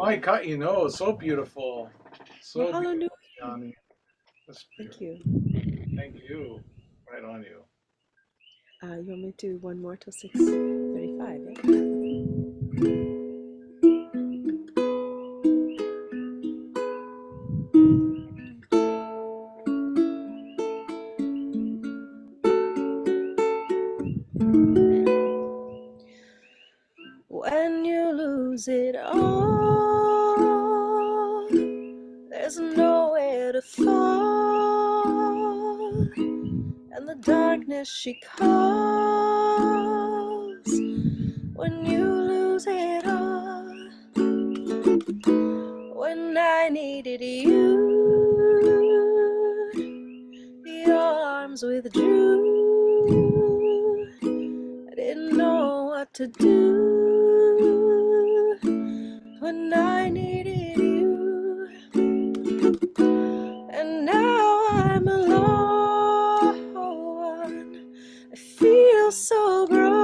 My God, you know, so beautiful. So Mahalo beautiful, nui. Yanni. That's Thank beautiful. you. Thank you. Right on you. You want me to do one more till 6:35? Yeah. When you lose it all, there's nowhere to fall, and the darkness she calls. When you lose it all, when I needed you, your arms withdrew. I didn't know what to do when I needed you, and now I'm alone. I feel so broken.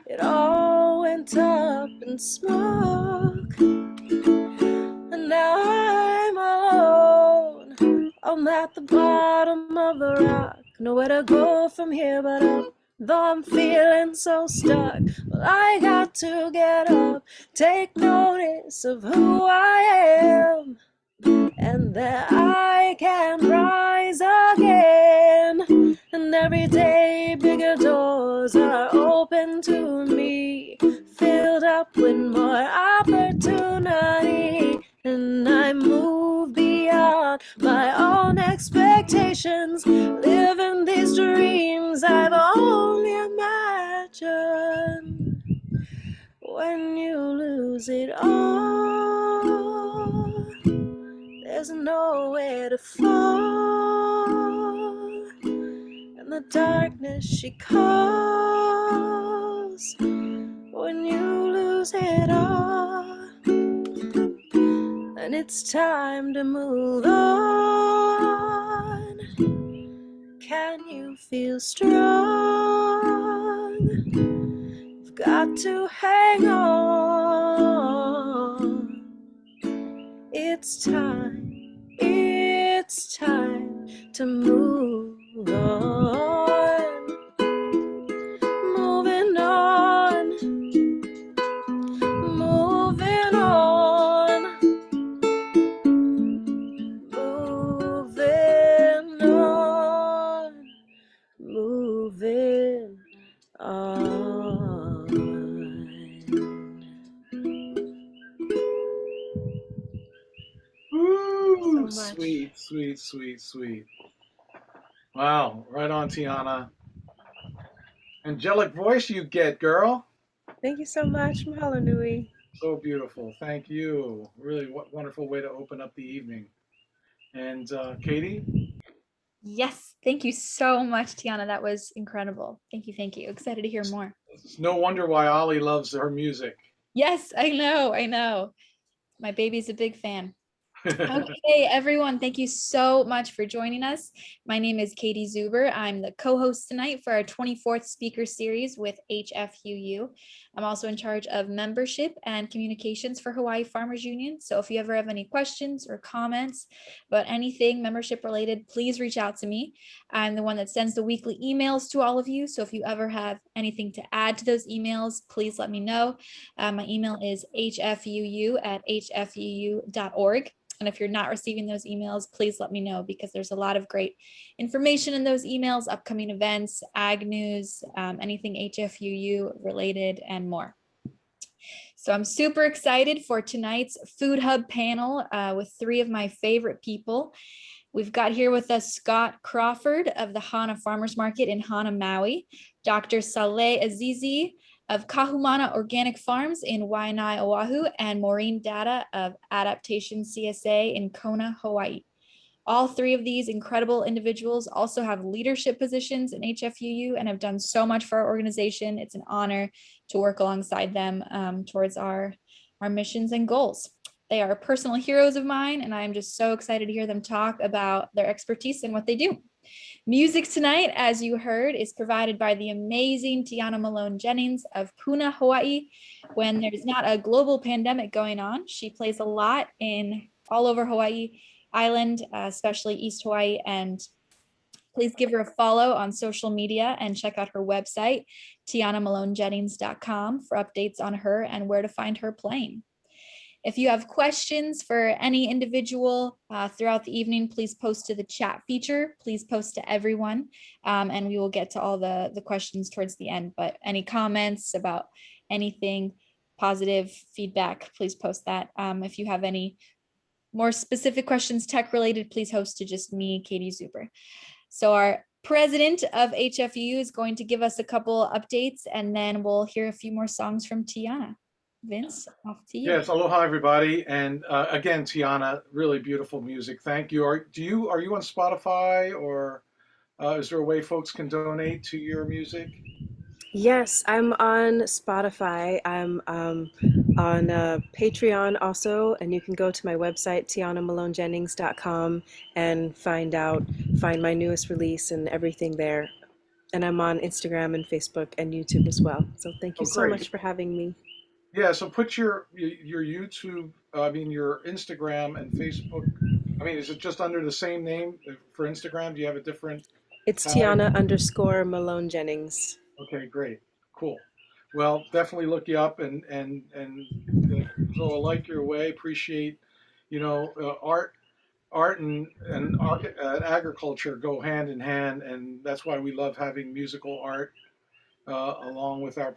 It all went up in smoke, and now I'm alone. I'm at the bottom of the rock, nowhere to go from here but up. Though I'm feeling so stuck, well, I got to get up, take notice of who I am, and that I can rise again. And every day bigger doors are open to me, filled up with more opportunity, and I move beyond my own expectations, living these dreams I've only imagined. When you lose it all, there's nowhere to fall, and the darkness she calls. When you lose it all, and it's time to move on. Can you feel strong? You've got to hang on. It's time to move on. Moving on, moving on, moving on, moving on. Ooh, So much. sweet, sweet, sweet, sweet. Wow, right on, Tiana. Angelic voice you get, girl. Thank you so much, Mahalo nui. So beautiful. Thank you. Really wonderful way to open up the evening. And Katie? Yes, thank you so much, Tiana. That was incredible. Thank you, thank you. Excited to hear more. It's no wonder why Ollie loves her music. Yes, I know, I know. My baby's a big fan. Okay, everyone, thank you so much for joining us. My name is Katie Zuber. I'm the co-host tonight for our 24th speaker series with HFUU. I'm also in charge of membership and communications for Hawaii Farmers Union. So if you ever have any questions or comments about anything membership related, please reach out to me. I'm the one that sends the weekly emails to all of you. So if you ever have anything to add to those emails, please let me know. My email is hfuu@hfuu.org. And if you're not receiving those emails, please let me know, because there's a lot of great information in those emails, upcoming events, ag news, anything HFUU related, and more. So I'm super excited for tonight's Food Hub panel with three of my favorite people. We've got here with us Scott Crawford of the Hana Farmers Market in Hana, Maui, Dr. Saleh Azizi of Kahumana Organic Farms in Waianae, Oahu, and Maureen Datta of Adaptations CSA in Kona, Hawaii. All three of these incredible individuals also have leadership positions in HFUU and have done so much for our organization. It's an honor to work alongside them towards our missions and goals. They are personal heroes of mine, and I'm just so excited to hear them talk about their expertise and what they do. Music tonight, as you heard, is provided by the amazing Tiana Malone Jennings of Puna, Hawaii. When there's not a global pandemic going on, she plays a lot in all over Hawaii Island, especially East Hawaii. And please give her a follow on social media and check out her website, tianamalonejennings.com, for updates on her and where to find her playing. If you have questions for any individual throughout the evening, please post to the chat feature. Please post to everyone, and we will get to all the questions towards the end. But any comments about anything, positive feedback, please post that. If you have any more specific questions, tech related, please host to just me, Katie Zuber. So our president of HFUU is going to give us a couple updates, and then we'll hear a few more songs from Tiana. Vince, off to you. Yes, aloha everybody, and again, Tiana, really beautiful music. Thank you. Are you on Spotify, or is there a way folks can donate to your music? Yes, I'm on Spotify. I'm on Patreon also, and you can go to my website, tianamalonejennings.com, and find my newest release and everything there. And I'm on Instagram and Facebook and YouTube as well. So thank you Oh, so great. much for having me. Yeah, so put your YouTube, your Instagram and Facebook. I mean, is it just under the same name for Instagram? Do you have a different It's tag? Tiana_Malone Jennings. Okay, great, cool. Well, definitely look you up and throw a like your way. Appreciate, art and agriculture go hand in hand, and that's why we love having musical art along with our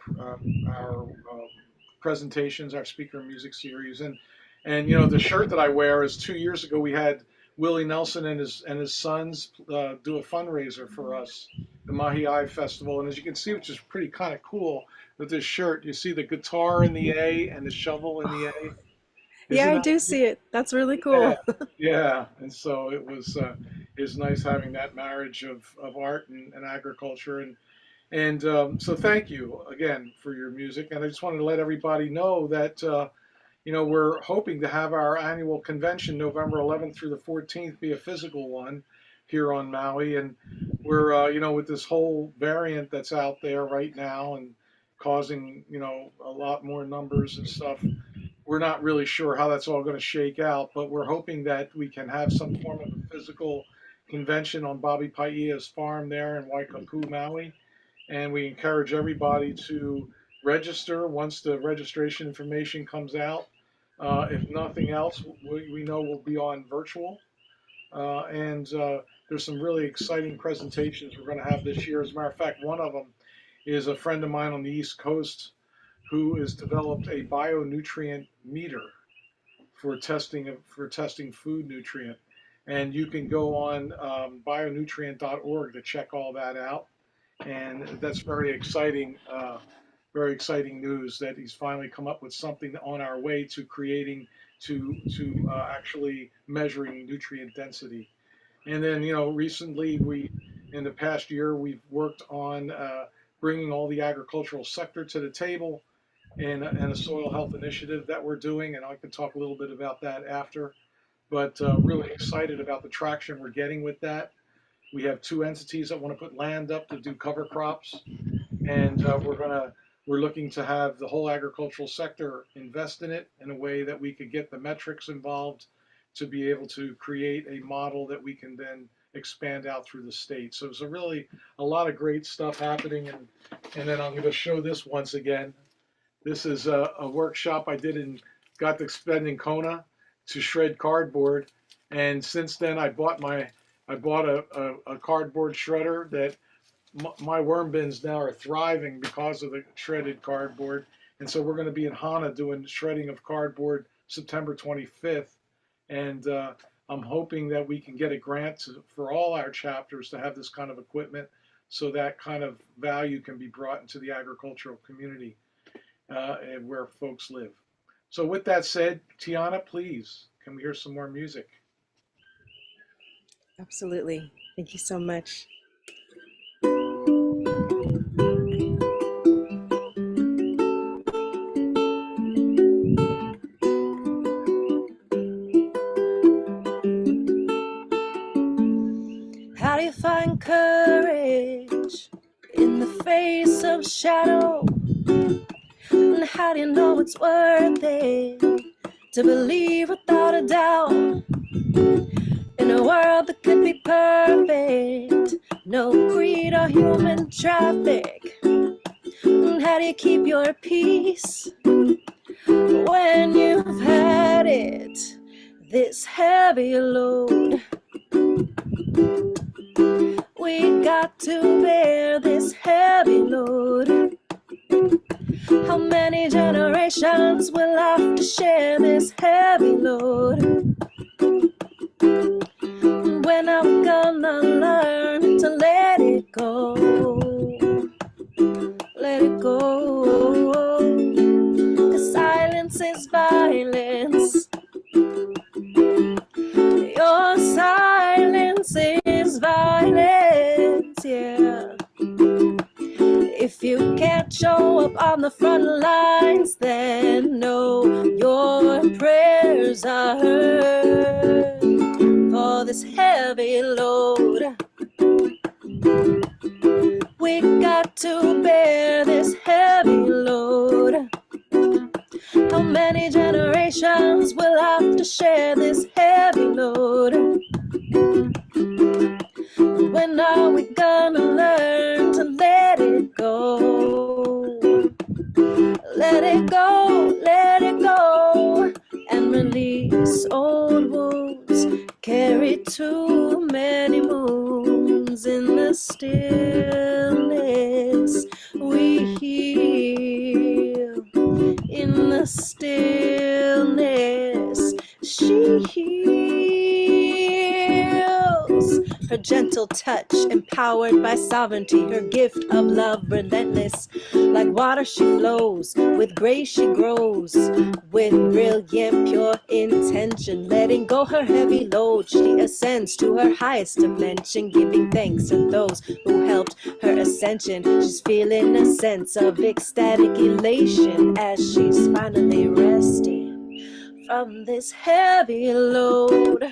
presentations, our speaker music series, and the shirt that I wear is 2 years ago we had Willie Nelson and his sons do a fundraiser for us, the Mahiai Festival, and as you can see, which is pretty kind of cool with this shirt, you see the guitar in the A and the shovel in the A. Yeah, Isn't I that? do see it. That's really Yeah, cool. yeah. And so it was nice having that marriage of art and agriculture and so thank you again for your music. And I just wanted to let everybody know that, we're hoping to have our annual convention November 11th through the 14th be a physical one here on Maui. And we're, with this whole variant that's out there right now and causing, a lot more numbers and stuff, we're not really sure how that's all going to shake out, but we're hoping that we can have some form of a physical convention on Bobby Pai'ia's farm there in Waikaku, Maui, and we encourage everybody to register once the registration information comes out. If nothing else, we know we'll be on virtual, and there's some really exciting presentations we're going to have this year. As a matter of fact, one of them is a friend of mine on the East Coast who has developed a bionutrient meter for testing food nutrient, and you can go on bionutrient.org to check all that out, and that's very exciting news that he's finally come up with something on our way to creating to actually measuring nutrient density. And then recently in the past year we've worked on bringing all the agricultural sector to the table and a soil health initiative that we're doing, and I can talk a little bit about that after. But really excited about the traction we're getting with that. We have two entities that want to put land up to do cover crops, and we're looking to have the whole agricultural sector invest in it in a way that we could get the metrics involved to be able to create a model that we can then expand out through the state. So it's really a lot of great stuff happening, and then I'm going to show this once again. This is a workshop I did got to spend in Kona to shred cardboard, and since then I bought a cardboard shredder that my worm bins now are thriving because of the shredded cardboard. And so we're going to be in Hana doing shredding of cardboard September 25th. And I'm hoping that we can get a grant for all our chapters to have this kind of equipment so that kind of value can be brought into the agricultural community and where folks live. So with that said, Tiana, please, can we hear some more music? Absolutely. Thank you so much. do you find courage in the face of shadow? And how do you know it's worth it to believe without a doubt? In a world that could be perfect, no greed or human traffic. And how do you keep your peace when you've had it, this heavy load? We got to bear this heavy load. How many generations will have to share this heavy load? When are we gonna learn to let it go? Let it go. 'Cause silence is violence. Your silence is violence, yeah. If you can't show up on the front lines, then know your prayers are heard for this heavy load. We got to bear this heavy load. How many generations will have to share this heavy load? When are we gonna learn to let it go? Let it go, and release old wounds. Carry too many moons in the stillness. We heal in the stillness. She heals. Her gentle touch, empowered by sovereignty, her gift of love relentless. Like water she flows, with grace she grows, with brilliant pure intention. Letting go her heavy load, she ascends to her highest dimension, giving thanks to those who helped her ascension. She's feeling a sense of ecstatic elation as she's finally resting from this heavy load.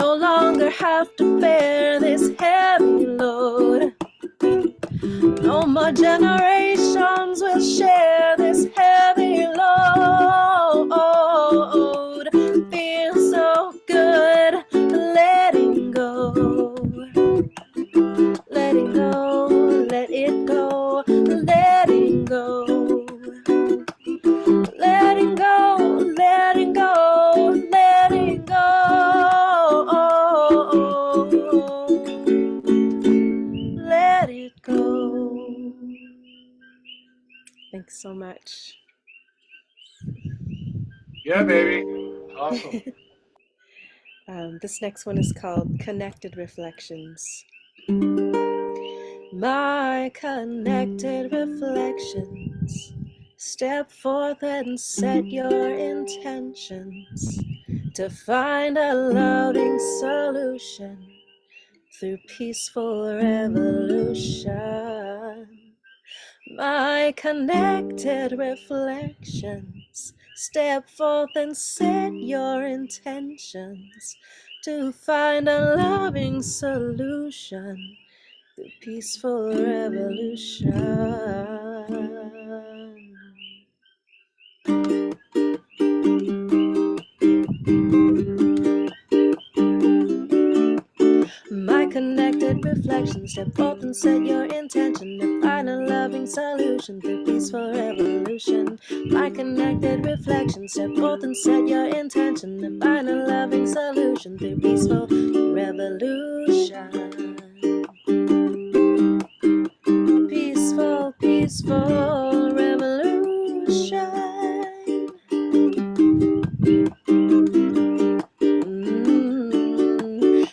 No longer have to bear this heavy load. No more generations will share this heavy load. Feels so good letting go. Letting go, let it go, letting go. Letting go, letting go, letting go. Let it go. Thanks so much. Yeah, baby. Awesome. This next one is called Connected Reflections. My connected reflections. Step forth and set your intentions to find a loving solution through peaceful revolution. My connected reflections. Step forth and set your intentions to find a loving solution through peaceful revolution. My connected reflections, step forth and set your intention to find a loving solution through peaceful revolution. My connected reflections, step forth and set your intention to find a loving solution through peaceful revolution. Peaceful, peaceful revolution.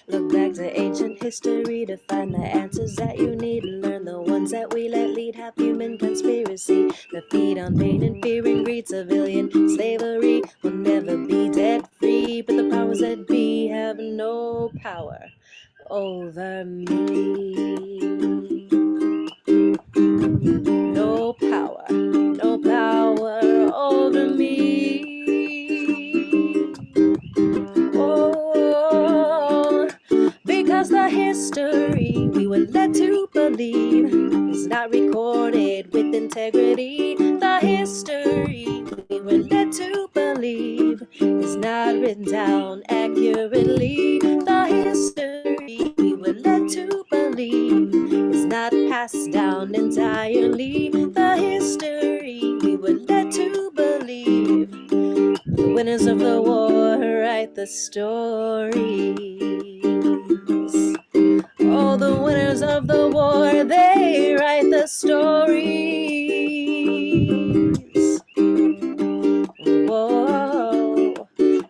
Look back to ancient history to find the answers that you need, and learn the ones that we let lead have human conspiracy that feed on pain and fear and greed. Civilian slavery will never be debt free, but the powers that be have no power over me. No power over me. Oh, secretly. The history we were led to believe is not passed down entirely. The history we were led to believe. The winners of the war write the stories. Oh, the winners of the war, they write the stories. Whoa.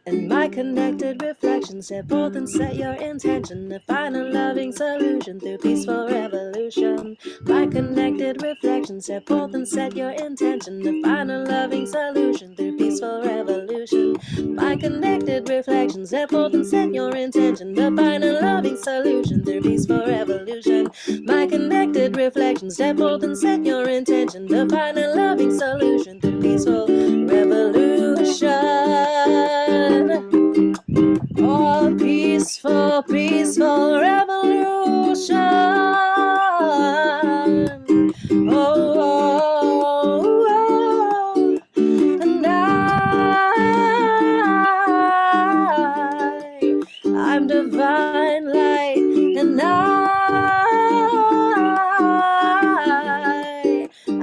And my connected reflections set forth and set your intention to find a loving solution through peaceful revolution. My connected reflections set forth and set your intention to find a loving solution through peaceful revolution. My connected reflections set forth and set your intention to find a loving solution through peaceful revolution. My connected reflections set forth and set your intention to find a loving solution through peaceful revolution. Oh, peaceful, peaceful revolution. Oh, oh, oh. And I'm divine light, and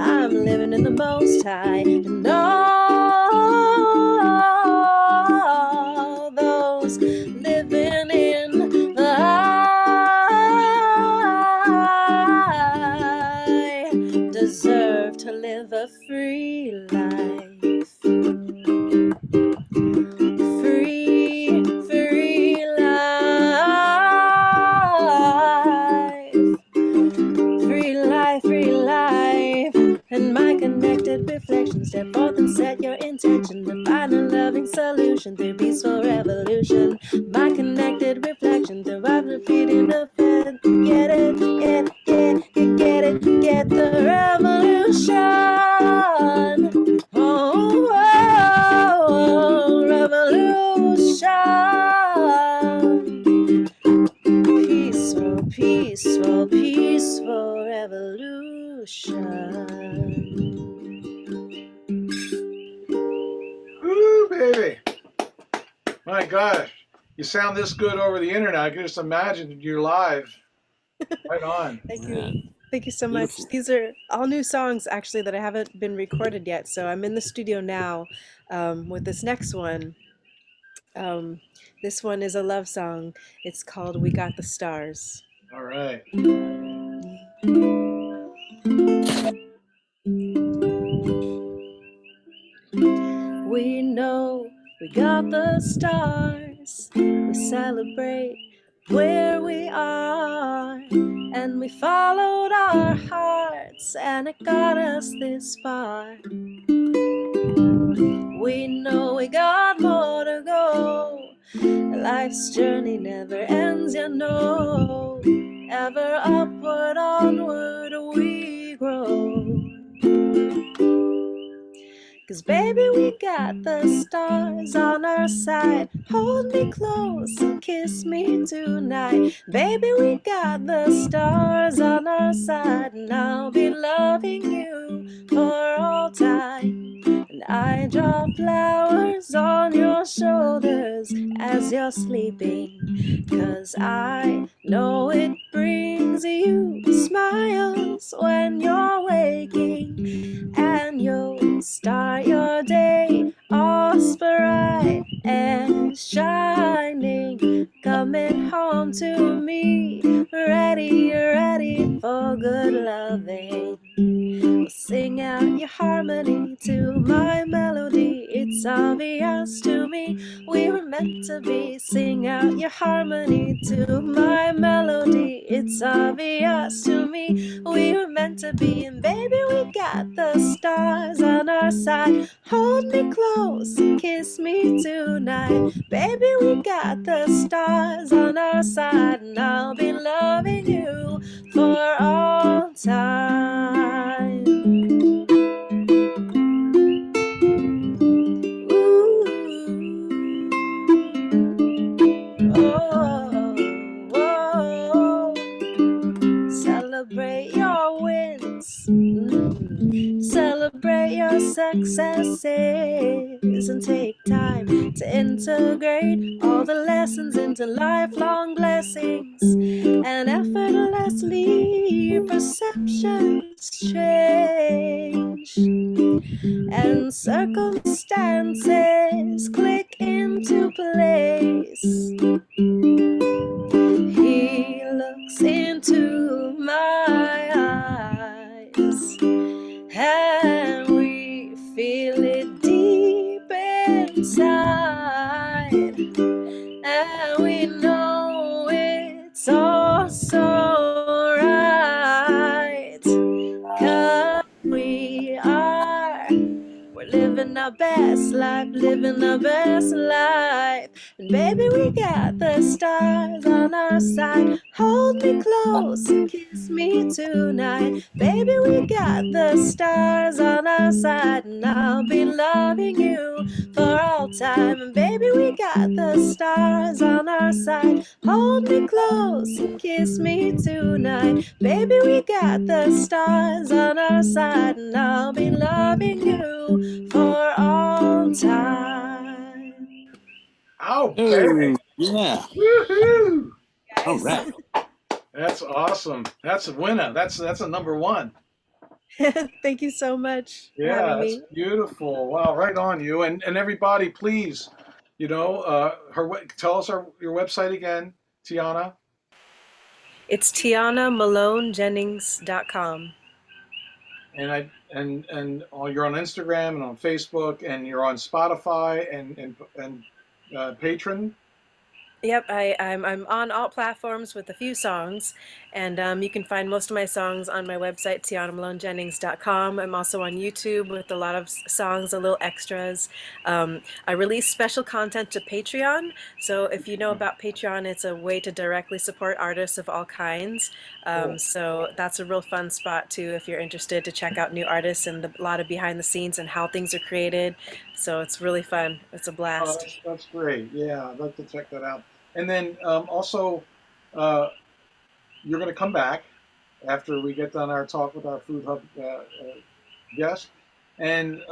I'm living in the Most High, and all those living in the high deserve to live a free life. Free, free life. Free life, free life. And my connected reflections step forth and set your intention to find a loving solution through peaceful revolution. My connected reflection throughout repeating the fed. Get it, get it, get the revolution. Oh, oh, oh, revolution. Peaceful, peaceful, peaceful revolution. Woo, baby. My gosh. You sound this good over the internet. I can just imagine you're live. Right on. Thank you. Thank you so much. These are all new songs, actually, that I haven't been recorded yet. So I'm in the studio now with this next one. This one is a love song. It's called We Got the Stars. All right. We know we got the stars. We celebrate where we are, and we followed our hearts, and it got us this far. We know we got more to go. Life's journey never ends, you know. Ever upward, onward we grow. 'Cause baby, we got the stars on our side. Hold me close and kiss me tonight. Baby, we got the stars on our side, and I'll be loving you for all time. And I draw flowers on your shoulders as you're sleeping, 'cause I know it brings you smiles when you're waking. And you'll start your day all spry and shining, coming home to me, ready, ready for good loving. Sing out your harmony to my melody. It's obvious to me we were meant to be. Sing out your harmony to my melody. It's obvious to me we were meant to be. And baby, we got the stars on our side. Hold me close and kiss me tonight. Baby, we got the stars on our side, and I'll be loving you for all time. Ooh. Oh, oh, celebrate your wins. Celebrate your successes and take time to integrate all the lessons into lifelong blessings, and effortlessly perceptions change, and circumstances click into place. He looks into my eyes, and we feel it deep inside, and we know it's all so right, 'cause we're living our best life, living our best life. And baby, we got the stars on our side. Hold me close and kiss me tonight. Baby, we got the stars on our side, and I'll be loving you for all time. And baby, we got the stars on our side. Hold me close and kiss me tonight. Baby, we got the stars on our side, and I'll be loving you for all time. Ow, Hey, bang. yeah. Woohoo! All Guys. right. That's awesome. That's a winner. That's a number one. Thank you so much for Yeah, having that's me. beautiful. Wow, right on you. And everybody, please, tell us your website again, Tiana. It's TianaMaloneJennings.com. You're on Instagram and on Facebook, and you're on Spotify and Patreon. Yep, I'm on all platforms with a few songs, and you can find most of my songs on my website, TianaMaloneJennings.com. I'm also on YouTube with a lot of songs, a little extras. I release special content to Patreon, so if you know about Patreon, it's a way to directly support artists of all kinds. Cool. So that's a real fun spot too if you're interested to check out new artists and a lot of behind the scenes and how things are created. So it's really fun. It's a Oh, blast. that's great. Yeah, I'd like to check that out. And then also, uh, you're going to come back after we get done our talk with our Food Hub guest. And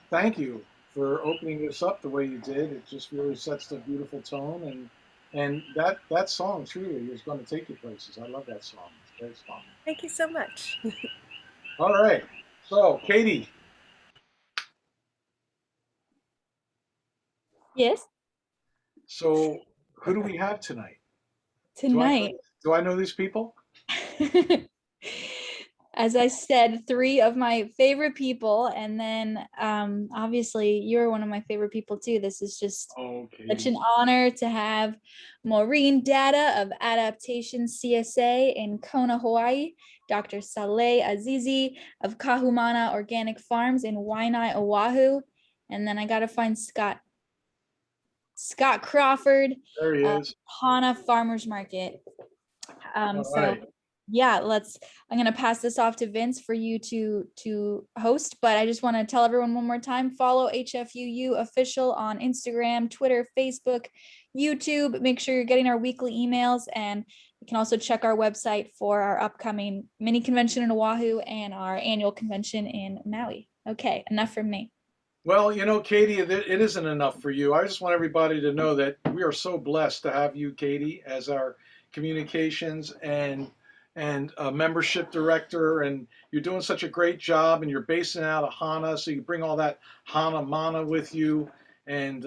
thank you for opening this up the way you did. It just really sets the beautiful tone, and that song truly is going to take you places. I love that song. It's a great song. Thank you so much. All right. So, Katie. Yes. So, who do we have tonight? Tonight. Do I know these people? As I said, three of my favorite people, and then obviously you're one of my favorite people too. This is just such an honor to have Maureen Datta of Adaptations CSA in Kona, Hawaii, Dr. Saleh Azizi of Kahumana Organic Farms in Waianae, Oahu, and then I got to find Scott Crawford, There he is. Hana Farmers Market. All So right. yeah, I'm going to pass this off to Vince for you to host, but I just want to tell everyone one more time, follow HFUU official on Instagram, Twitter, Facebook, YouTube. Make sure you're getting our weekly emails, and you can also check our website for our upcoming mini convention in Oahu and our annual convention in Maui. Okay, enough from me. Well, Katie, it isn't enough for you. I just want everybody to know that we are so blessed to have you, Katie, as our communications and membership director, and you're doing such a great job, and you're basing out of Hana, so you bring all that Hana mana with you, and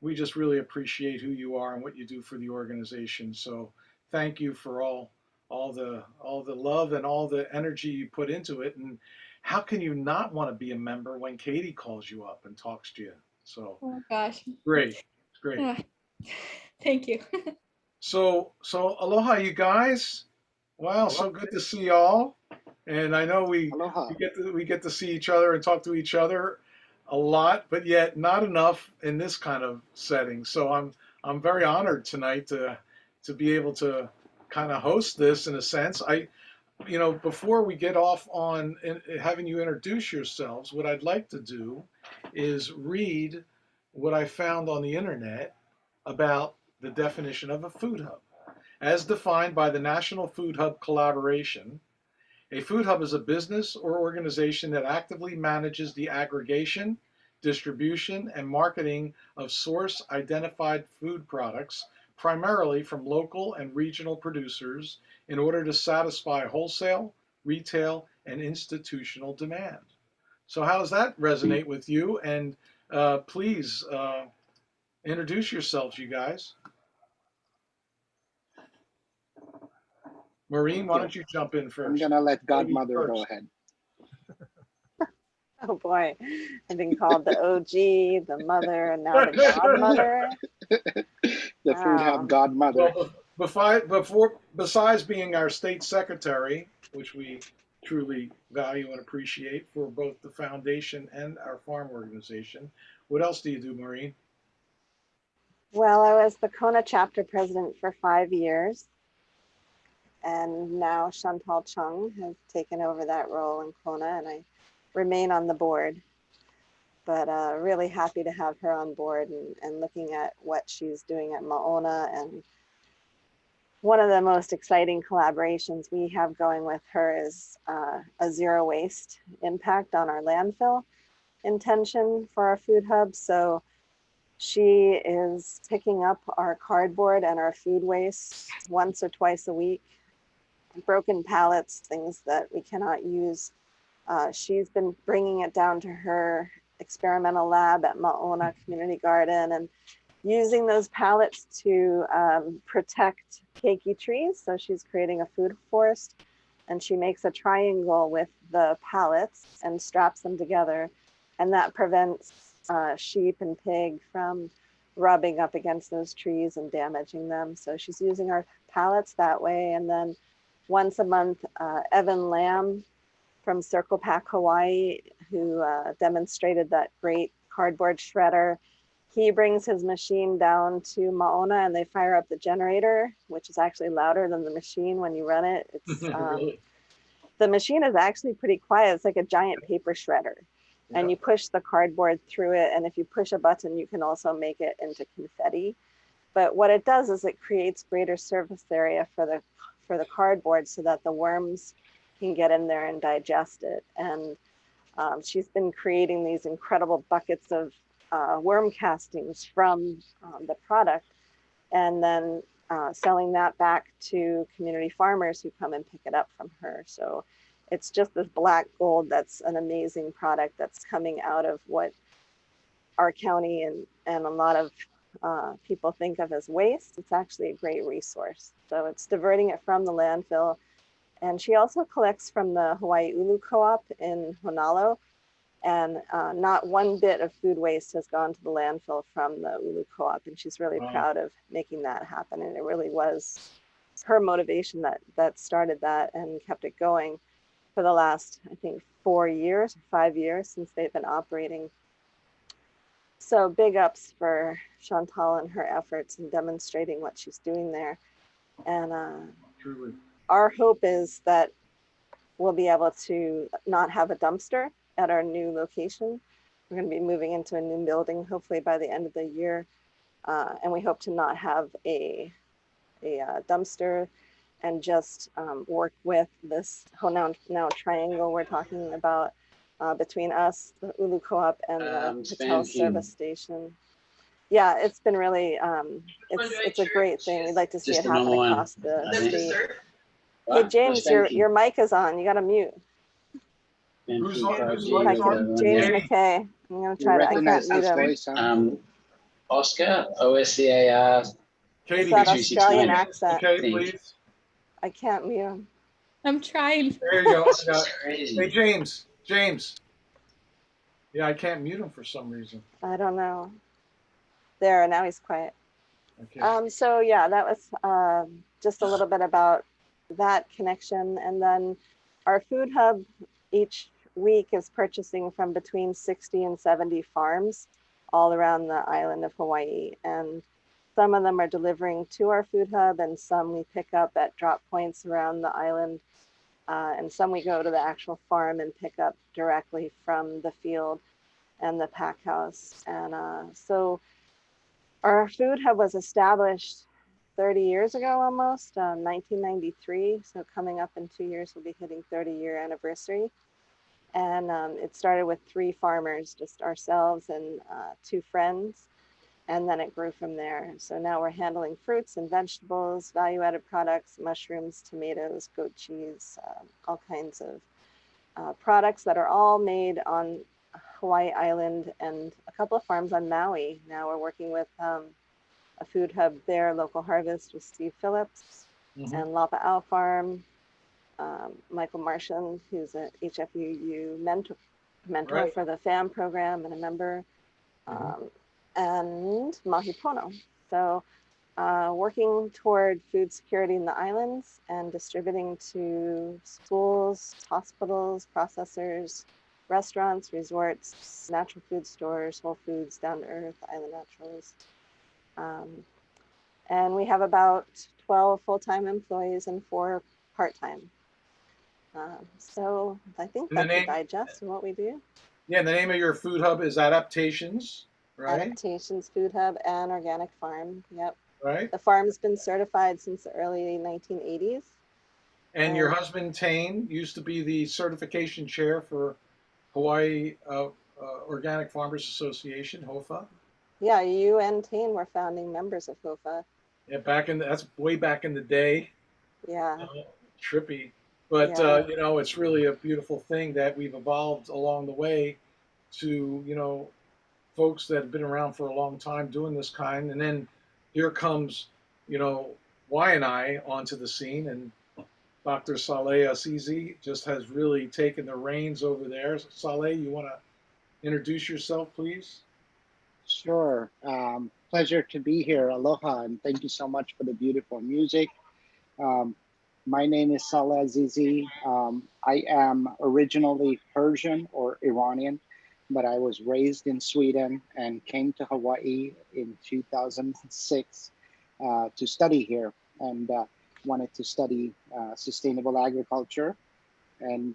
we just really appreciate who you are and what you do for the organization. So thank you for all the love and all the energy you put into it. And how can you not want to be a member when Katie calls you up and talks to you? So, oh my gosh, great, great. Thank you. So aloha, you guys. Wow, so good to see y'all. And I know we get to see each other and talk to each other a lot, but yet not enough in this kind of setting. So I'm very honored tonight to be able to kind of host this in a sense. Before we get off on having you introduce yourselves, what I'd like to do is read what I found on the internet about the definition of a food hub. As defined by the National Food Hub Collaboration, a food hub is a business or organization that actively manages the aggregation, distribution, and marketing of source-identified food products, primarily from local and regional producers, in order to satisfy wholesale, retail, and institutional demand. So how does that resonate with you? And please introduce yourselves, you guys. Maureen, why Okay, don't you jump in I'm first? gonna let Ladies Godmother go first. ahead. Oh boy, I've been called the OG, the mother, and now the godmother. The Food Hub Wow. Godmother. Well, besides being our state secretary, which we truly value and appreciate for both the foundation and our farm organization, what else do you do, Maureen? Well, I was the Kona chapter president for 5 years, and now Chantal Chung has taken over that role in Kona, and I remain on the board. But really happy to have her on board and looking at what she's doing at Maona. And one of the most exciting collaborations we have going with her is a zero waste impact on our landfill intention for our food hub. So she is picking up our cardboard and our food waste once or twice a week, broken pallets, things that we cannot use. She's been bringing it down to her experimental lab at Maona Community Garden and using those pallets to protect keiki trees. So she's creating a food forest, and she makes a triangle with the pallets and straps them together. And that prevents sheep and pig from rubbing up against those trees and damaging them. So she's using our pallets that way. And then once a month, Evan Lamb from Circle Pack Hawaii, who demonstrated that great cardboard shredder, he brings his machine down to Maona and they fire up the generator, which is actually louder than the machine when you run it. It's Really? the machine is actually pretty quiet. It's like a giant paper shredder. Yeah. And you push the cardboard through it. And if you push a button, you can also make it into confetti. But what it does is it creates greater surface area for the cardboard so that the worms can get in there and digest it. And she's been creating these incredible buckets of worm castings from the product, and then selling that back to community farmers who come and pick it up from her. So it's just this black gold that's an amazing product that's coming out of what our county and a lot of people think of as waste. It's actually a great resource. So it's diverting it from the landfill. And she also collects from the Hawaii Ulu Co-op in Honaunau. And not one bit of food waste has gone to the landfill from the Ulu Co-op. And she's really proud of making that happen. And it really was her motivation that started that and kept it going for the last, I think, 4 years, 5 years since they've been operating. So big ups for Chantal and her efforts in demonstrating what she's doing there. And Truly. our hope is that we'll be able to not have a dumpster at our new location. We're going to be moving into a new building, hopefully by the end of the year. And we hope to not have a dumpster and just work with this Honaunau triangle we're talking about between us, the Ulu Co-op, and the hotel service station. Yeah, it's been really, it's a great thing. We'd like to see it happen across the state. Hey, James, your mic is on. You got to mute. Who's James McKay. I'm going to try to, I can't mute him. Voice, huh? Oscar, OSCAR. Katie, That Australian 369. accent. okay, please. I can't mute him. I'm trying. There you go. Crazy. Hey, James. Yeah, I can't mute him for some reason. I don't know. There, now he's quiet. Okay. So yeah, that was just a little bit about that connection. And then our food hub each week is purchasing from between 60 and 70 farms all around the island of Hawaii. And some of them are delivering to our food hub, and some we pick up at drop points around the island. And some we go to the actual farm and pick up directly from the field and the pack house. And so our food hub was established 30 years ago almost, 1993. So coming up in 2 years, we'll be hitting 30-year anniversary. And it started with 3 farmers, just ourselves and 2 friends. And then it grew from there. So now we're handling fruits and vegetables, value-added products, mushrooms, tomatoes, goat cheese, all kinds of products that are all made on Hawaii Island and a couple of farms on Maui. Now we're working with a food hub there, Local Harvest with Steve Phillips, and Lapa'au Farm, Michael Martian, who's an HFUU mentor Right. for the FAM program and a member, and Mahi Pono. So working toward food security in the islands and distributing to schools, hospitals, processors, restaurants, resorts, natural food stores, Whole Foods, Down to Earth, Island Naturals. And we have about 12 full-time employees and 4 part-time. So I think that's a digest of what we do. Yeah, the name of your food hub is Adaptations, right? Adaptations Food Hub and Organic Farm. Yep. Right. The farm's been certified since the early 1980s. And your husband Tane used to be the certification chair for Hawaii Organic Farmers Association, HOFA. Yeah, you and Tane were founding members of HOFA. Yeah, that's way back in the day. Yeah. Trippy. But, you know, it's really a beautiful thing that we've evolved along the way to, you know, folks that have been around for a long time doing this kind. And then here comes, you know, Y&I onto the scene. And Dr. Saleh Azizi just has really taken the reins over there. Saleh, you want to introduce yourself, please? Sure. Pleasure to be here. Aloha, and thank you so much for the beautiful music. My name is Saleh Azizi. I am originally Persian or Iranian, but I was raised in Sweden and came to Hawaii in 2006 to study here, and wanted to study sustainable agriculture. And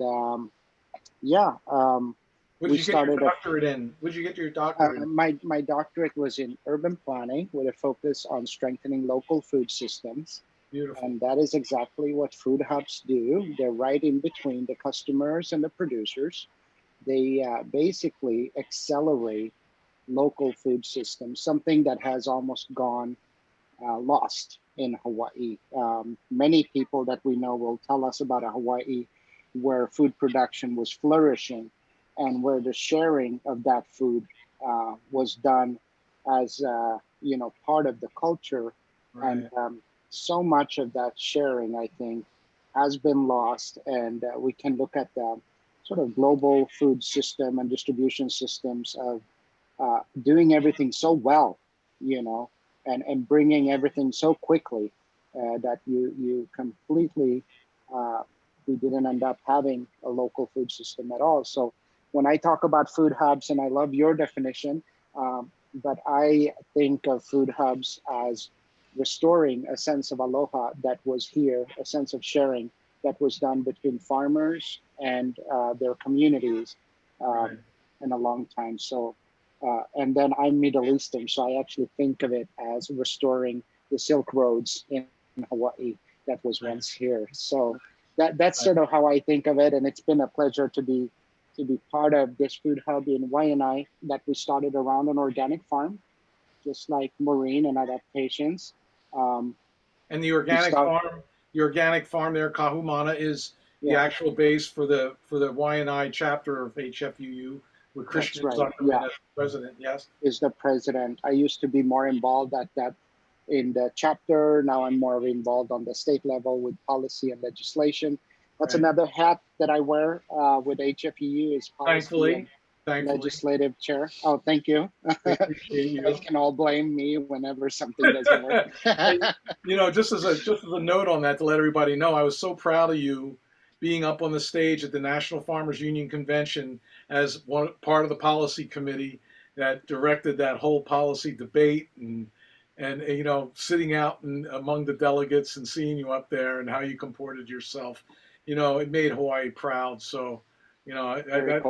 What did you get your doctorate in? What did you get your doctorate in? My doctorate was in urban planning with a focus on strengthening local food systems. Beautiful. And that is exactly what food hubs do. They're right in between the customers and the producers. They basically accelerate local food systems, something that has almost gone lost in Hawaii. Many people that we know will tell us about a Hawaii where food production was flourishing and where the sharing of that food was done as you know, part of the culture. Right. And so much of that sharing, I think, has been lost. And we can look at the sort of global food system and distribution systems of doing everything so well, you know, and bringing everything so quickly that you completely, we didn't end up having a local food system at all. So when I talk about food hubs, and I love your definition, but I think of food hubs as restoring a sense of aloha that was here, a sense of sharing that was done between farmers and their communities in a long time. So, and then I'm Middle Eastern, so I actually think of it as restoring the Silk Roads in Hawaii that was once here. So that's sort of how I think of it, and it's been a pleasure to be part of this food hub in Waianae that we started around an organic farm, just like Maureen and Adaptations. And the organic farm there, Kahumana, is the actual base for the Hawai'i chapter of HFUU, with Christian Zuckerman as president. Yes, is the president. I used to be more involved in the chapter. Now I'm more involved on the state level with policy and legislation. That's another hat that I wear with HFUU is policy and legislative chair. Oh, thank you. You guys can all blame me whenever something doesn't work. You know, just as a note on that, to let everybody know, I was so proud of you being up on the stage at the National Farmers Union Convention as part of the policy committee that directed that whole policy debate, and you know, sitting out among the delegates and seeing you up there and how you comported yourself. You know, it made Hawaii proud. So, you know, that's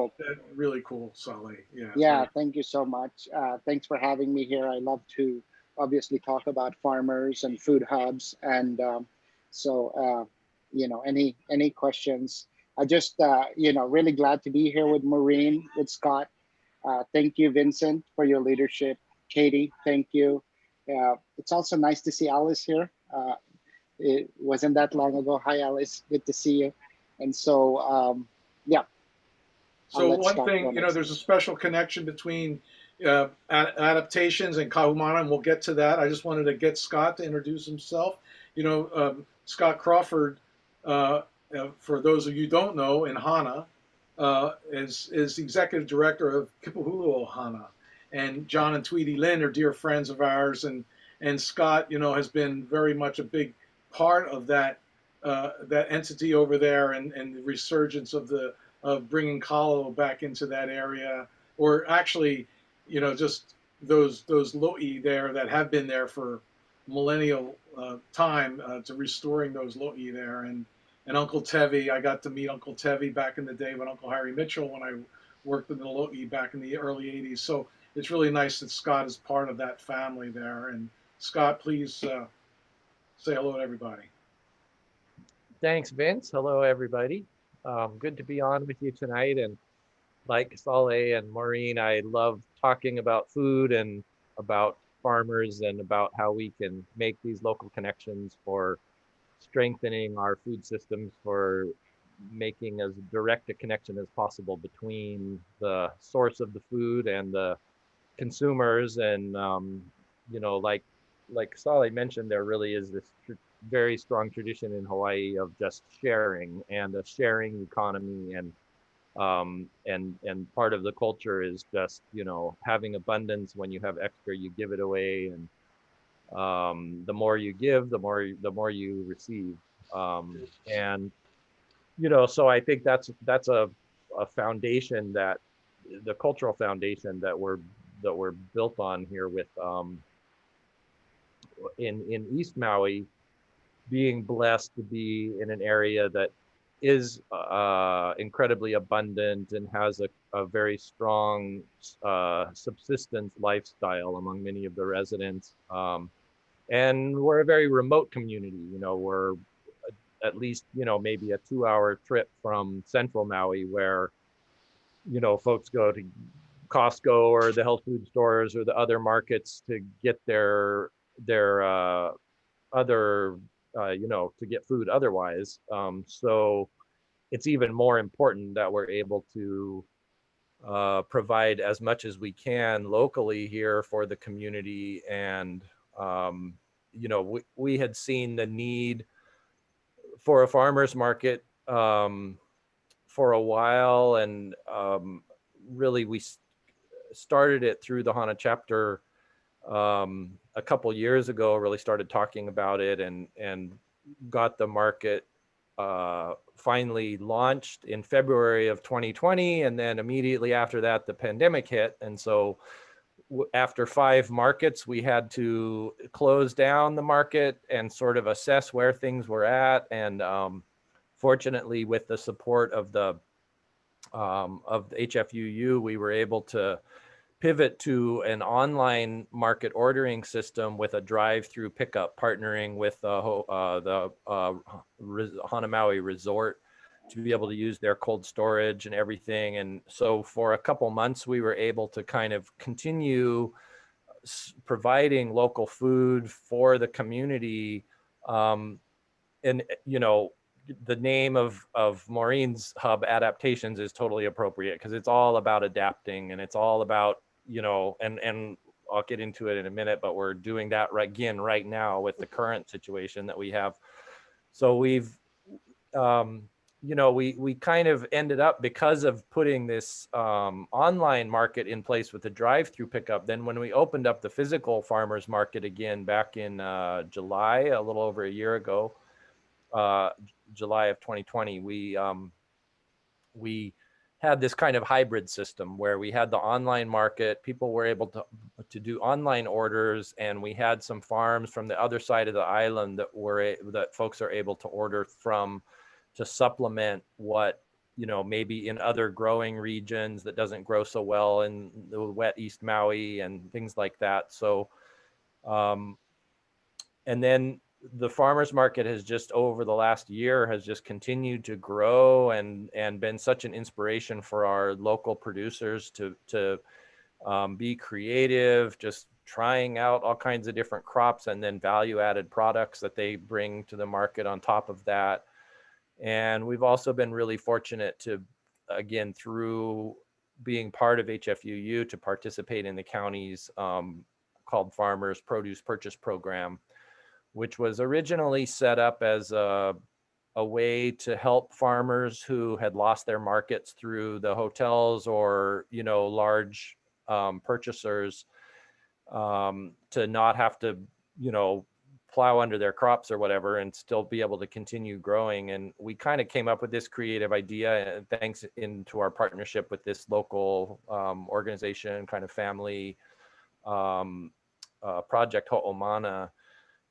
really cool, Saleh. Yeah, thank you so much. Thanks for having me here. I love to obviously talk about farmers and food hubs. And you know, any questions, I just, really glad to be here with Maureen, with Scott. Thank you, Vincent, for your leadership. Katie, thank you. It's also nice to see Alice here. It wasn't that long ago. Hi, Alice. Good to see you. And so, yeah. So one thing, there's a special connection between adaptations and Kahumana, and we'll get to that. I just wanted to get Scott to introduce himself. Scott Crawford, for those of you who don't know, in Hana, is the executive director of Kipahulu Hana. And John and Tweety Lynn are dear friends of ours, and Scott, has been very much a big part of that entity over there, and the resurgence of bringing kalo back into that area, or actually, just those lo'i there that have been there for millennial time, to restoring those lo'i there. And Uncle Tevi, I got to meet Uncle Tevi back in the day with Uncle Harry Mitchell when I worked in the lo'i back in the early 80s. So it's really nice that Scott is part of that family there. And Scott, please say hello to everybody. Thanks, Vince. Hello, everybody. Good to be on with you tonight. And like Saleh and Maureen, I love talking about food and about farmers and about how we can make these local connections for strengthening our food systems, for making as direct a connection as possible between the source of the food and the consumers. And, like Saleh mentioned, there really is this very strong tradition in Hawaii of just sharing and a sharing economy, and part of the culture is just having abundance. When you have extra, you give it away, and the more you give, the more you receive, and so I think that's a foundation, that the cultural foundation that we're built on here with in East Maui, being blessed to be in an area that is incredibly abundant and has a very strong subsistence lifestyle among many of the residents. And we're a very remote community. We're at least, maybe a 2-hour trip from central Maui, where, folks go to Costco or the health food stores or the other markets to get their other to get food otherwise. So it's even more important that we're able to provide as much as we can locally here for the community. And we had seen the need for a farmer's market for a while, and really we started it through the Hana chapter a couple years ago. Really started talking about it, and got the market finally launched in February of 2020, and then immediately after that the pandemic hit. And so after 5 markets, we had to close down the market and sort of assess where things were at. And fortunately, with the support of the HFUU, we were able to pivot to an online market ordering system with a drive-through pickup, partnering with the Hana Maui Resort to be able to use their cold storage and everything. And so for a couple months, we were able to kind of continue providing local food for the community. And, the name of Maureen's hub, Adaptations, is totally appropriate, because it's all about adapting, and it's all about, and I'll get into it in a minute, but we're doing that right now with the current situation that we have. So we've, we kind of ended up, because of putting this online market in place with the drive-through pickup. Then when we opened up the physical farmers market again back in July, a little over a year ago, July of 2020, we had this kind of hybrid system where we had the online market. People were able to do online orders, and we had some farms from the other side of the island that folks are able to order from, to supplement what, maybe in other growing regions that doesn't grow so well in the wet East Maui and things like that. So, and then the farmers market has just over the last year has just continued to grow and been such an inspiration for our local producers to be creative, just trying out all kinds of different crops and then value added products that they bring to the market on top of that. And we've also been really fortunate to, again, through being part of HFUU, to participate in the county's called Farmers Produce Purchase Program, which was originally set up as a way to help farmers who had lost their markets through the hotels or, you know, large purchasers, to not have to, you know, plow under their crops or whatever and still be able to continue growing. And we kind of came up with this creative idea, thanks into our partnership with this local organization, kind of family project, Ho'omana,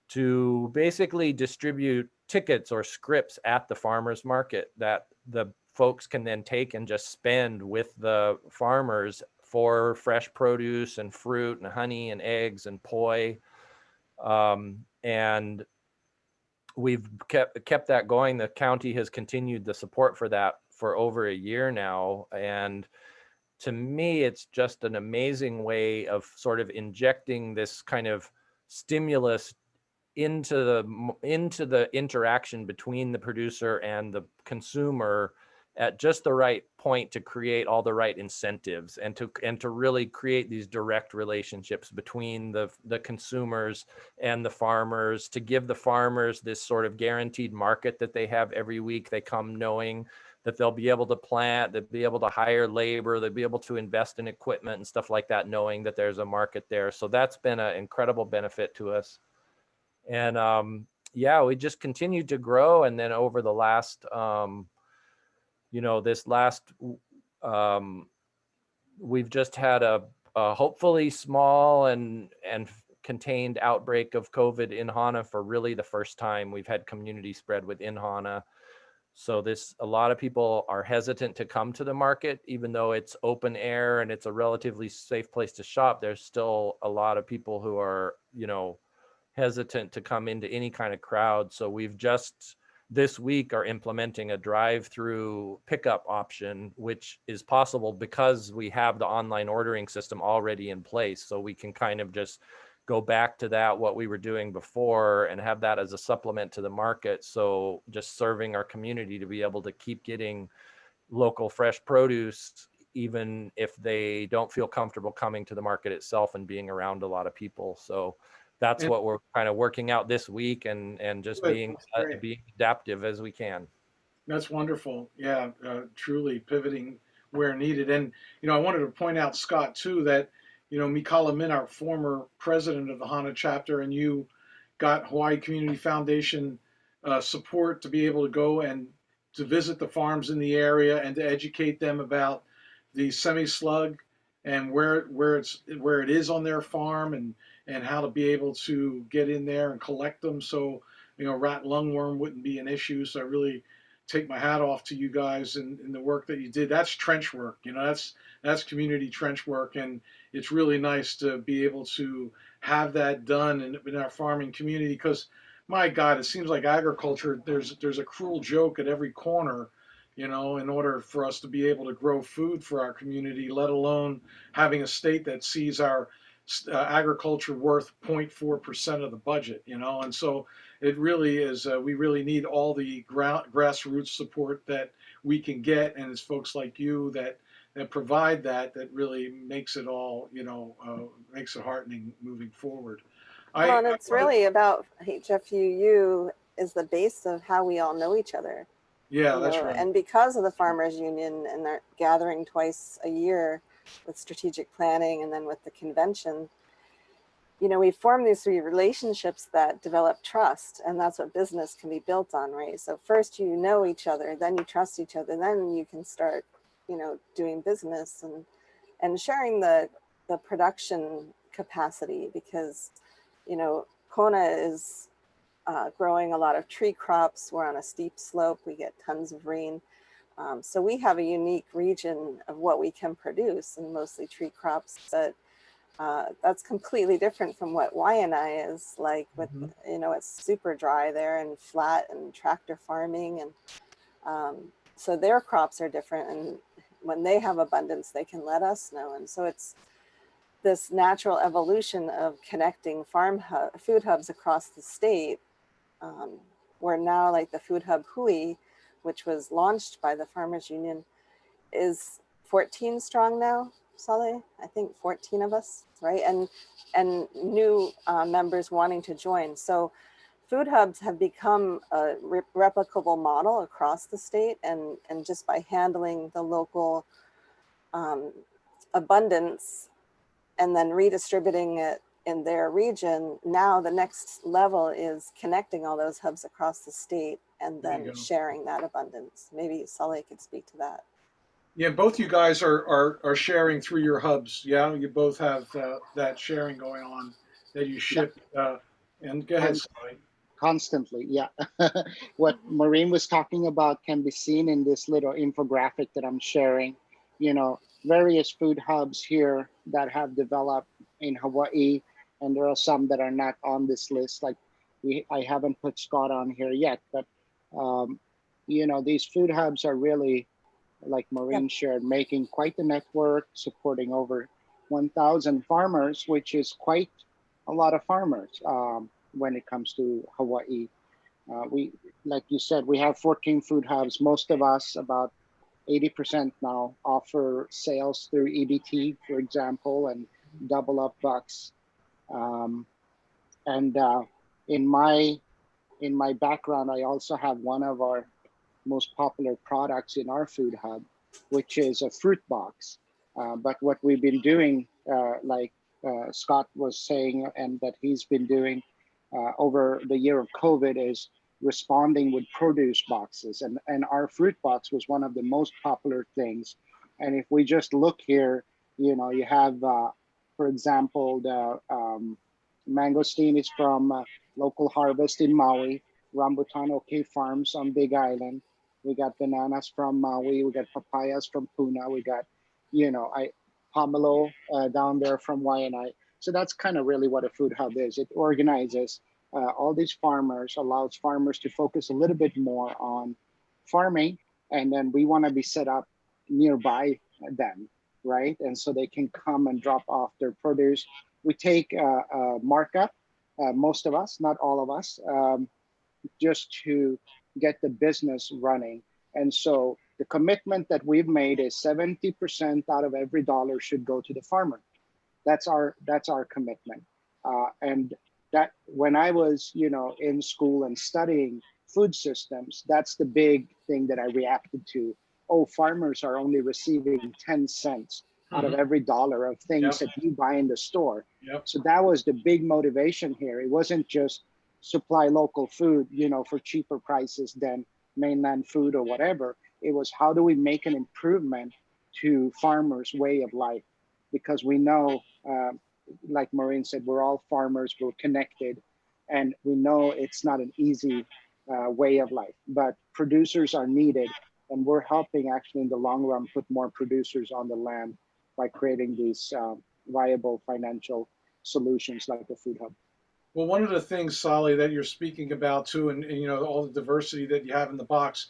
to basically distribute tickets or scripts at the farmers market that the folks can then take and just spend with the farmers for fresh produce and fruit and honey and eggs and poi. And we've kept that going. The county has continued the support for that for over a year now. And to me, it's just an amazing way of sort of injecting this kind of stimulus into the interaction between the producer and the consumer at just the right point to create all the right incentives and to really create these direct relationships between the consumers and the farmers, to give the farmers this sort of guaranteed market that they have every week. They come knowing that they'll be able to plant, they'll be able to hire labor, they'll be able to invest in equipment and stuff like that, knowing that there's a market there. So that's been an incredible benefit to us. And yeah, we just continued to grow. And then over the last, you know, this last, we've just had a hopefully small and contained outbreak of COVID in Hana for really the first time. We've had community spread within Hana. So a lot of people are hesitant to come to the market, even though it's open air and it's a relatively safe place to shop. There's still a lot of people who are, you know, hesitant to come into any kind of crowd. So we've just this week are implementing a drive-through pickup option, which is possible because we have the online ordering system already in place. So we can kind of just go back to that, what we were doing before, and have that as a supplement to the market. So just serving our community to be able to keep getting local fresh produce, even if they don't feel comfortable coming to the market itself and being around a lot of people. So that's what we're kind of working out this week, and just being adaptive as we can. That's wonderful. Yeah, truly pivoting where needed. And, you know, I wanted to point out, Scott, too, that, you know, Mikala Min, our former president of the Hana chapter, and you got Hawaii Community Foundation support to be able to go and to visit the farms in the area and to educate them about the semi-slug and where it is on their farm, and how to be able to get in there and collect them, so, you know, rat lungworm wouldn't be an issue. So I really take my hat off to you guys in the work that you did. That's trench work, you know, that's community trench work, and it's really nice to be able to have that done in our farming community, because my God, it seems like agriculture, there's a cruel joke at every corner, you know, in order for us to be able to grow food for our community, let alone having a state that sees our agriculture worth 0.4% of the budget, you know. And so it really is, we really need all the grassroots support that we can get, and it's folks like you that provide that really makes it all, you know, makes it heartening moving forward. Well, and it's really about HFUU is the base of how we all know each other. Yeah, that's right. And because of the Farmers Union and their gathering twice a year with strategic planning and then with the convention, you know, we form these three relationships that develop trust, and that's what business can be built on, right? So first you know each other, then you trust each other, then you can start, you know, doing business and sharing the production capacity, because, you know, Kona is growing a lot of tree crops. We're on a steep slope, we get tons of rain. So we have a unique region of what we can produce, and mostly tree crops, but That's completely different from what Waianae is like with, Mhm. you know, it's super dry there and flat and tractor farming. And so their crops are different. And when they have abundance, they can let us know. And so it's this natural evolution of connecting food hubs across the state. Where now like the food hub Hui, which was launched by the Farmers Union, is 14 strong now, Saleh. I think 14 of us, right? And new members wanting to join. So food hubs have become a replicable model across the state, and just by handling the local abundance and then redistributing it in their region, now the next level is connecting all those hubs across the state and There you then go. sharing that abundance. Maybe Saleh could speak to that. Yeah, both you guys are sharing through your hubs. Yeah, you both have that sharing going on that you Yeah, ship. And go ahead, con- Sally. constantly. Yeah. What Maureen was talking about can be seen in this little infographic that I'm sharing. You know, various food hubs here that have developed in Hawaii, and there are some that are not on this list. Like I haven't put Scott on here yet, but um, you know, these food hubs are really, like Yep. Maureen shared, making quite the network, supporting over 1,000 farmers, which is quite a lot of farmers when it comes to Hawaii. We, like you said, we have 14 food hubs. Most of us, about 80% now, offer sales through EBT, for example, and double up bucks. Um, and in my in my background, I also have one of our most popular products in our food hub, which is a fruit box. But what we've been doing, like Scott was saying, and that he's been doing over the year of COVID, is responding with produce boxes. And our fruit box was one of the most popular things. And if we just look here, you know, you have, for example, the mangosteen is from local harvest in Maui, rambutan OK Farms on Big Island. We got bananas from Maui. We got papayas from Puna. We got, you know, pomelo down there from Waianae. So that's kind of really what a food hub is. It organizes all these farmers, allows farmers to focus a little bit more on farming, and then we want to be set up nearby them, right? And so they can come and drop off their produce. We take a markup, most of us, not all of us, just to get the business running. And so the commitment that we've made is 70% out of every dollar should go to the farmer. That's our commitment. And that when I was, you know, in school and studying food systems, that's the big thing that I reacted to. Oh, farmers are only receiving 10 cents out of Mhm. every dollar of things Yep. that you buy in the store. Yep. So that was the big motivation here. It wasn't just supply local food, you know, for cheaper prices than mainland food or whatever. It was how do we make an improvement to farmers' way of life? Because we know, like Maureen said, we're all farmers, we're connected, and we know it's not an easy way of life. But producers are needed, and we're helping actually in the long run put more producers on the land by creating these viable financial solutions like the food hub. Well, one of the things, Sally, that you're speaking about too, and you know all the diversity that you have in the box,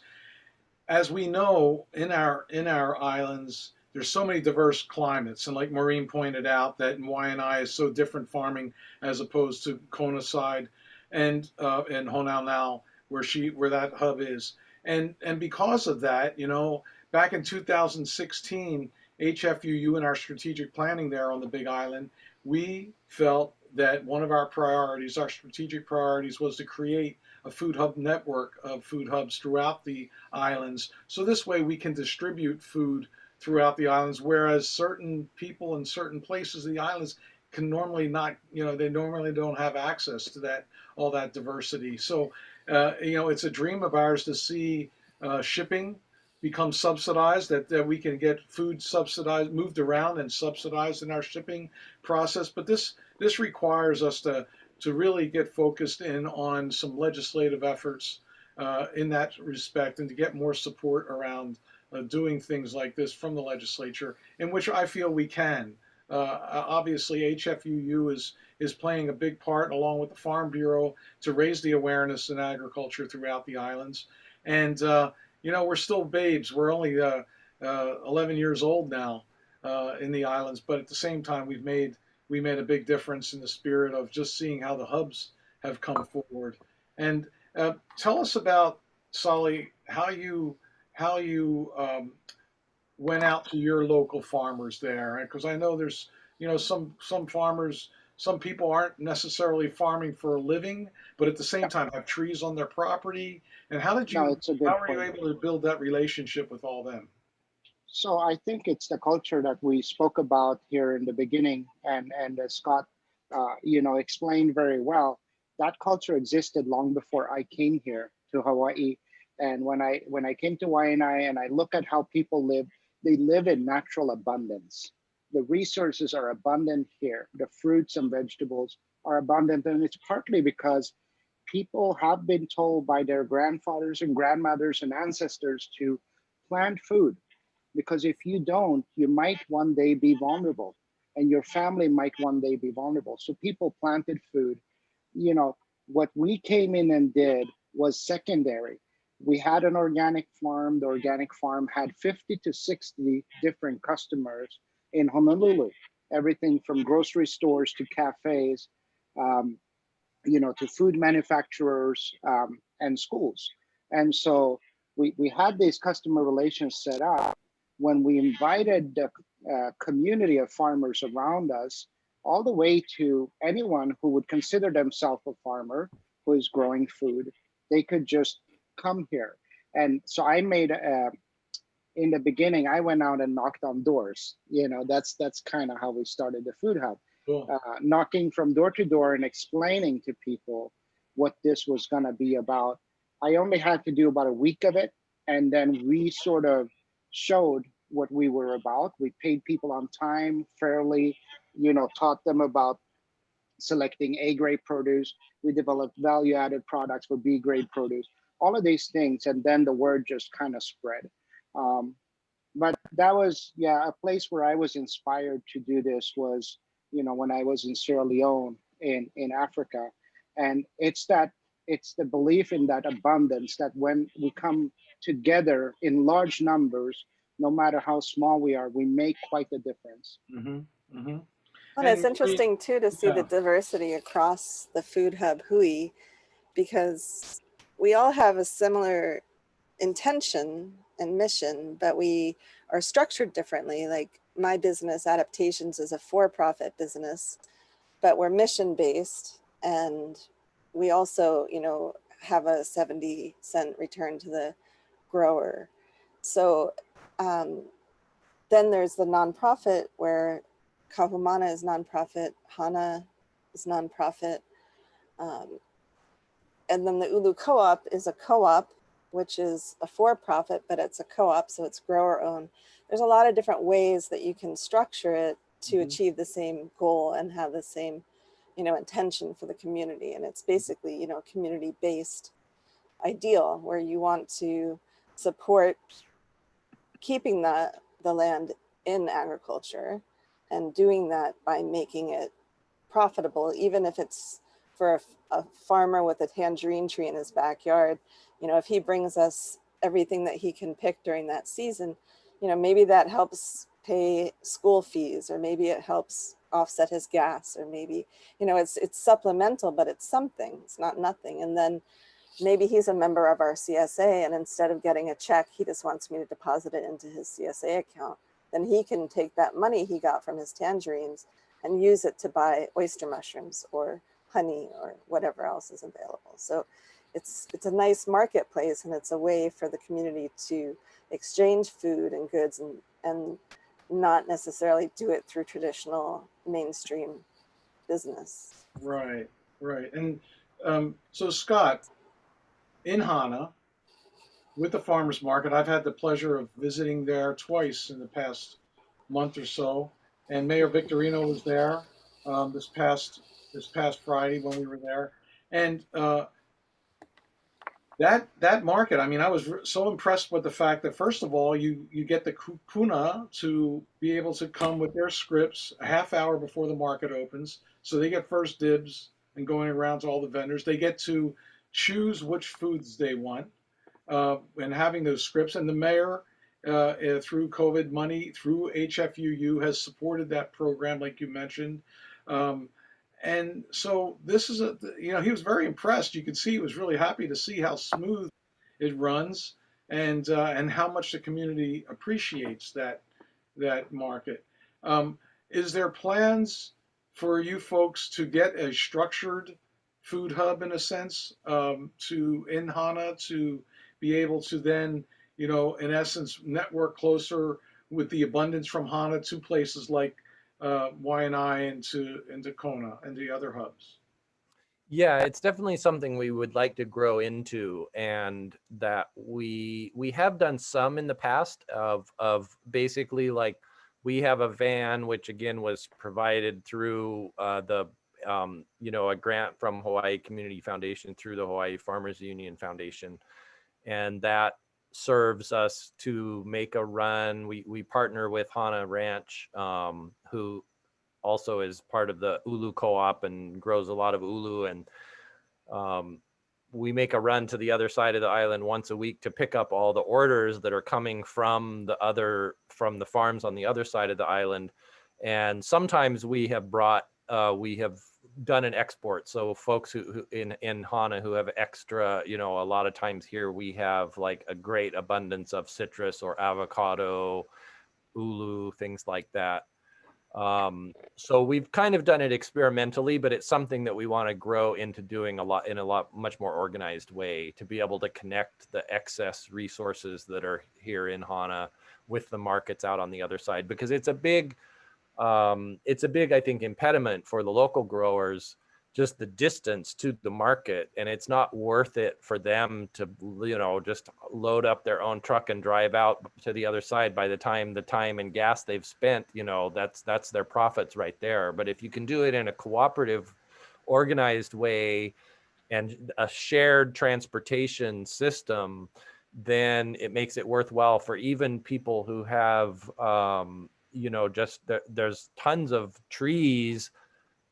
as we know in our islands, there's so many diverse climates, and like Maureen pointed out, that in Waianae is so different farming as opposed to Kona side and Honaunau, where that hub is, and because of that, you know, back in 2016, HFUU and our strategic planning there on the Big Island, we felt that one of our priorities, our strategic priorities, was to create a food hub network of food hubs throughout the islands. So this way we can distribute food throughout the islands, whereas certain people in certain places of the islands can normally not, you know, they normally don't have access to that, all that diversity. So, you know, it's a dream of ours to see shipping become subsidized, that we can get food subsidized, moved around and subsidized in our shipping process. But this requires us to really get focused in on some legislative efforts in that respect, and to get more support around doing things like this from the legislature, in which I feel we can. obviously HFUU is playing a big part along with the Farm Bureau to raise the awareness in agriculture throughout the islands. And we're still babes. We're only 11 years old now in the islands, but at the same time, we made a big difference in the spirit of just seeing how the hubs have come forward. And tell us about, Saleh, how you went out to your local farmers there, because I know there's some farmers, some people aren't necessarily farming for a living, but at the same time have trees on their property. And No, it's a good how were you point. able to build that relationship with all them? So I think it's the culture that we spoke about here in the beginning, and as Scott, explained very well. That culture existed long before I came here to Hawaii. And when I came to Waianae and I look at how people live, they live in natural abundance. The resources are abundant here. The fruits and vegetables are abundant, and it's partly because people have been told by their grandfathers and grandmothers and ancestors to plant food, because if you don't, you might one day be vulnerable and your family might one day be vulnerable. So people planted food. You know, what we came in and did was secondary. We had an organic farm. The organic farm had 50 to 60 different customers in Honolulu, everything from grocery stores to cafes, um, to food manufacturers and schools. And so we had these customer relations set up. When we invited the community of farmers around us, all the way to anyone who would consider themselves a farmer who is growing food, they could just come here. And so I made in the beginning, I went out and knocked on doors. That's kind of how we started the Food Hub, Cool. knocking from door to door and explaining to people what this was going to be about. I only had to do about a week of it, and then we sort of showed what we were about. We paid people on time, fairly, taught them about selecting A grade produce. We developed value added products for B grade produce, all of these things. And then the word just kind of spread. Um, but that was, yeah, a place where I was inspired to do this was, when I was in Sierra Leone in Africa. And it's the belief in that abundance, that when we come together in large numbers, no matter how small we are, we make quite a difference. Mm-hmm. Mm-hmm. And And it's interesting too to see the diversity across the Food Hub Hui, because we all have a similar intention and mission, but we are structured differently. Like my business, Adaptations, is a for-profit business, but we're mission based, and we also, have a 70-cent return to the grower. So then there's the nonprofit, where Kahumana is nonprofit, Hana is nonprofit, and then the Ulu Co-op is a co-op, which is a for-profit, but it's a co-op, so it's grower owned. There's a lot of different ways that you can structure it to achieve the same goal and have the same, intention for the community. And it's basically, community-based ideal, where you want to support keeping the land in agriculture, and doing that by making it profitable, even if it's for a farmer with a tangerine tree in his backyard. If he brings us everything that he can pick during that season, maybe that helps pay school fees, or maybe it helps offset his gas, or maybe, it's supplemental, but it's something, it's not nothing. And then maybe he's a member of our CSA, and instead of getting a check, he just wants me to deposit it into his CSA account. Then he can take that money he got from his tangerines and use it to buy oyster mushrooms or honey or whatever else is available. So it's a nice marketplace, and it's a way for the community to exchange food and goods, and not necessarily do it through traditional mainstream business. right, right. And so Scott, in Hana, with the farmers market, I've had the pleasure of visiting there twice in the past month or so, and Mayor Victorino was there this past Friday when we were there. And that market, I mean, I was so impressed with the fact that first of all, you get the Puna to be able to come with their scripts a half hour before the market opens, so they get first dibs and going around to all the vendors. They get to choose which foods they want, and having those scripts. And the mayor, through COVID money, through HFUU, has supported that program, like you mentioned. Um, and so this is he was very impressed. You could see he was really happy to see how smooth it runs, and how much the community appreciates that market. Um, is there plans for you folks to get a structured food hub in a sense, to in Hana, to be able to then, in essence, network closer with the abundance from Hana to places like Waianae into Kona and the other hubs? Yeah, it's definitely something we would like to grow into, and that we have done some in the past of basically, like, we have a van which again was provided through the a grant from Hawaii Community Foundation through the Hawaii Farmers Union Foundation, and that serves us to make a run. We partner with Hana Ranch, who also is part of the ulu co-op and grows a lot of ulu, and um, we make a run to the other side of the island once a week to pick up all the orders that are coming from the farms on the other side of the island. And sometimes we have done an export. So folks who in Hana who have extra, a lot of times here we have like a great abundance of citrus or avocado, ulu, things like that. So we've kind of done it experimentally, but it's something that we want to grow into doing in a lot much more organized way, to be able to connect the excess resources that are here in Hana with the markets out on the other side, because it's a big, I think, impediment for the local growers, just the distance to the market, and it's not worth it for them to, just load up their own truck and drive out to the other side. By the time the time and gas they've spent, that's their profits right there. But if you can do it in a cooperative, organized way and a shared transportation system, then it makes it worthwhile for even people who have, there's tons of trees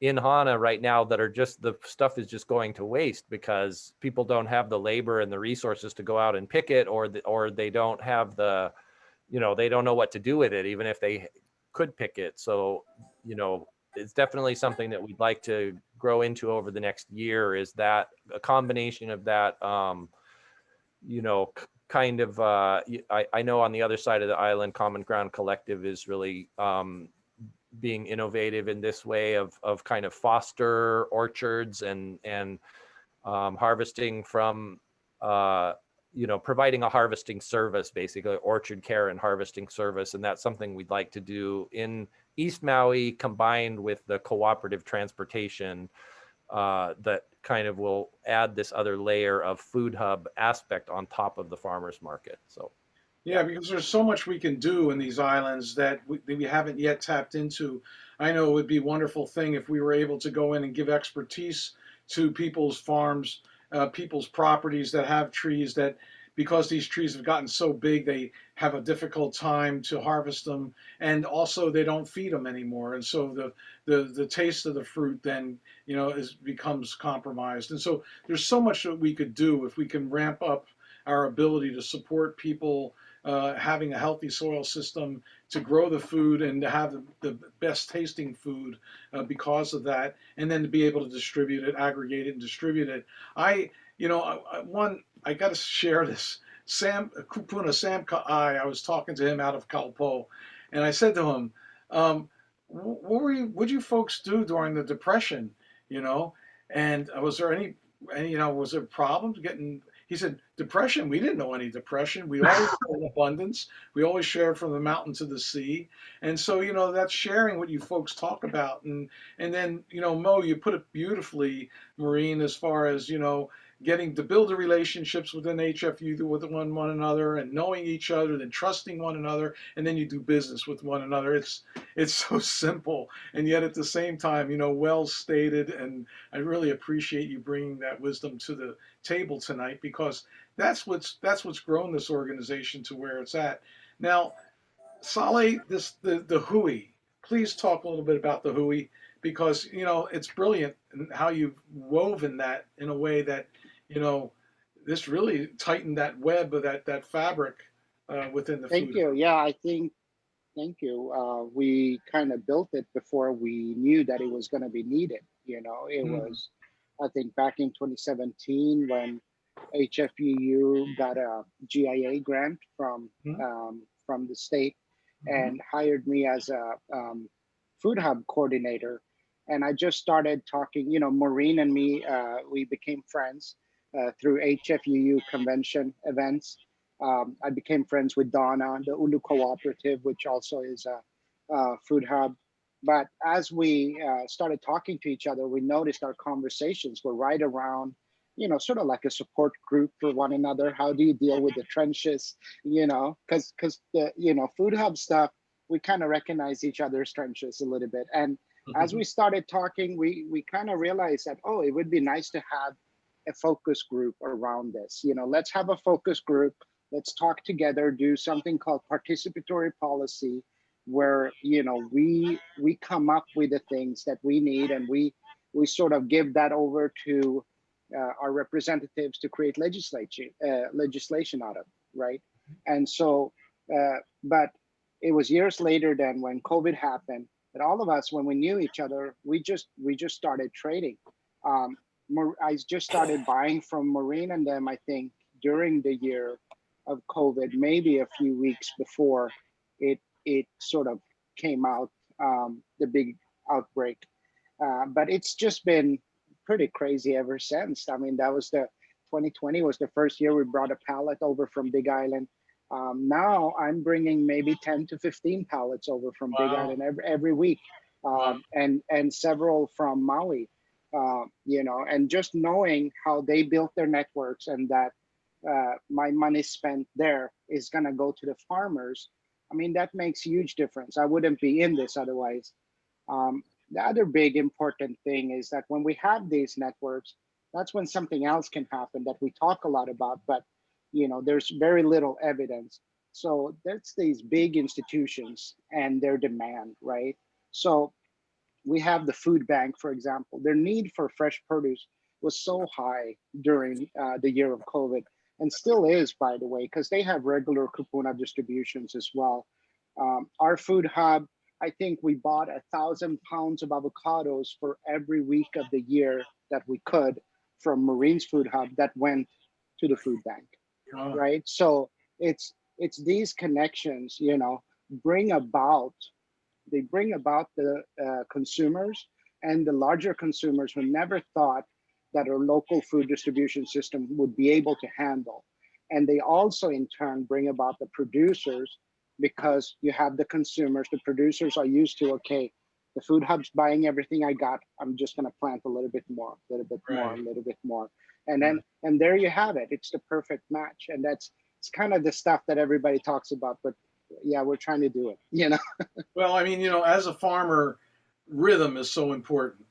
in Hana right now that are just, the stuff is just going to waste because people don't have the labor and the resources to go out and pick it, or they don't have the, they don't know what to do with it, even if they could pick it. So, it's definitely something that we'd like to grow into over the next year, is that a combination of that, kind of, I know on the other side of the island, Common Ground Collective is really, being innovative in this way of kind of foster orchards and harvesting from, providing a harvesting service, basically orchard care and harvesting service. And that's something we'd like to do in East Maui, combined with the cooperative transportation, that kind of will add this other layer of food hub aspect on top of the farmers market. So Yeah, because there's so much we can do in these islands that we haven't yet tapped into. I know it would be a wonderful thing if we were able to go in and give expertise to people's farms, people's properties that have trees that, because these trees have gotten so big, they have a difficult time to harvest them, and also they don't feed them anymore, and so the taste of the fruit then becomes compromised. And so there's so much that we could do if we can ramp up our ability to support people, having a healthy soil system to grow the food and to have the best tasting food, because of that, and then to be able to distribute it, aggregate it, and distribute it. I got to share this. Kupuna Sam Ka'ai, I was talking to him out of Kalpo, and I said to him, what'd you folks do during the Depression? And was there was there problems getting? He said, depression, we didn't know any depression. We always had abundance. We always shared from the mountain to the sea. And so, that's sharing what you folks talk about. And then, Mo, you put it beautifully, Maureen, as far as, getting to build the relationships within HFU with one another, and knowing each other, then trusting one another, and then you do business with one another. It's so simple, and yet at the same time, well stated. And I really appreciate you bringing that wisdom to the table tonight, because that's what's grown this organization to where it's at now. Saleh, the HFUU. Please talk a little bit about the HFUU, because it's brilliant in how you've woven that in a way that this really tightened that web of that fabric within the Thank food. you. Yeah, I think, thank you. We kind of built it before we knew that it was going to be needed. It was, I think, back in 2017 when HFUU got a GIA grant from the state and hired me as a food hub coordinator. And I just started talking, Maureen and me, we became friends through HFUU convention events. I became friends with Donna, the Ulu Cooperative, which also is a food hub. But as we started talking to each other, we noticed our conversations were right around, sort of like a support group for one another. How do you deal with the trenches? Because the food hub stuff, we kind of recognize each other's trenches a little bit. And as we started talking, we kind of realized that, oh, it would be nice to have a focus group around this. Let's have a focus group. Let's talk together, do something called participatory policy, where we come up with the things that we need, and we sort of give that over to our representatives to create legislation out of, right? And so, but it was years later then when COVID happened that all of us, when we knew each other, we just started trading. I just started buying from Maureen and them, I think, during the year of COVID, maybe a few weeks before it sort of came out, the big outbreak. But it's just been pretty crazy ever since. I mean, 2020 was the first year we brought a pallet over from Big Island. Now I'm bringing maybe 10 to 15 pallets over from Big Island every week, and several from Maui. And just knowing how they built their networks, and that my money spent there is going to go to the farmers. I mean, that makes huge difference. I wouldn't be in this otherwise. The other big important thing is that when we have these networks, that's when something else can happen that we talk a lot about, but there's very little evidence. So that's these big institutions and their demand, right? So we have the food bank, for example. Their need for fresh produce was so high during the year of COVID, and still is, by the way, because they have regular kupuna distributions as well. Our food hub, I think we bought 1,000 pounds of avocados for every week of the year that we could from Maureen's food hub that went to the food bank, right? So it's these connections, bring about the consumers and the larger consumers who never thought that a local food distribution system would be able to handle. And they also in turn bring about the producers, because you have the consumers, the producers are used to, okay, the food hub's buying everything I got, I'm just gonna plant a little bit more, a little bit more, a little bit more. And then, and there you have it, it's the perfect match. And it's kind of the stuff that everybody talks about, but yeah, we're trying to do it, Well, I mean, as a farmer, rhythm is so important.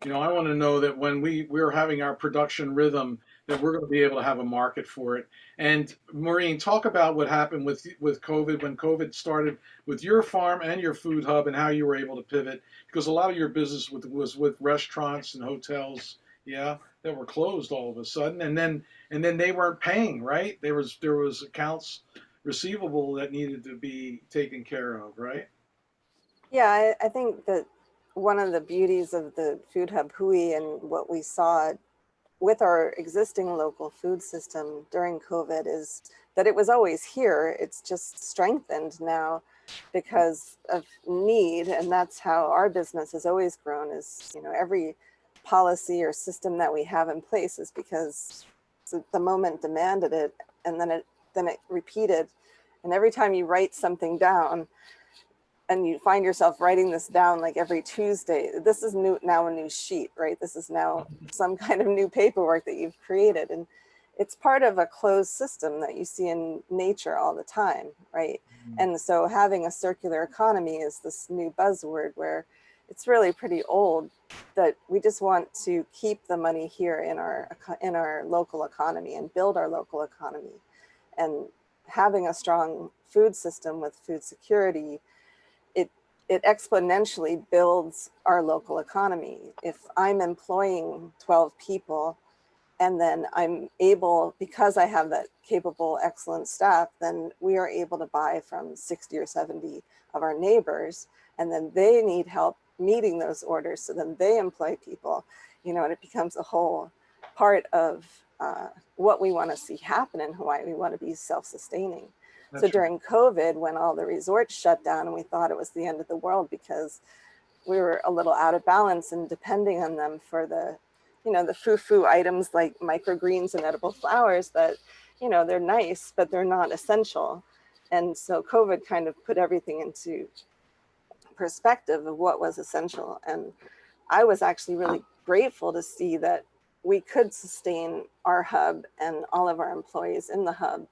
I want to know that when we're having our production rhythm, that we're going to be able to have a market for it. And Maureen, talk about what happened with COVID, when COVID started with your farm and your food hub, and how you were able to pivot, because a lot of your business was with restaurants and hotels, that were closed all of a sudden, and then they weren't paying, right? There was accounts receivable that needed to be taken care of, right? Yeah, I think that one of the beauties of the Food Hub Hui and what we saw with our existing local food system during COVID is that it was always here. It's just strengthened now because of need. And that's how our business has always grown, is, every policy or system that we have in place is because the moment demanded it, and then it repeated. And every time you write something down, and you find yourself writing this down like every Tuesday. This is now a new sheet, right? This is now some kind of new paperwork that you've created. And it's part of a closed system that you see in nature all the time, right? And so having a circular economy is this new buzzword where it's really pretty old, that we just want to keep the money here in our local economy and build our local economy. And having a strong food system with food security, it exponentially builds our local economy. If I'm employing 12 people and then I'm able, because I have that capable, excellent staff, then we are able to buy from 60 or 70 of our neighbors, and then they need help meeting those orders. So then they employ people, you know, and it becomes a whole part of what we want to see happen in Hawaii. We want to be self-sustaining. So during COVID, when all the resorts shut down and we thought it was the end of the world because we were a little out of balance and depending on them for the, you know, the foo-foo items like microgreens and edible flowers that, you know, they're nice, but they're not essential. And so COVID kind of put everything into perspective of what was essential. And I was actually really grateful to see that we could sustain our hub and all of our employees in the hub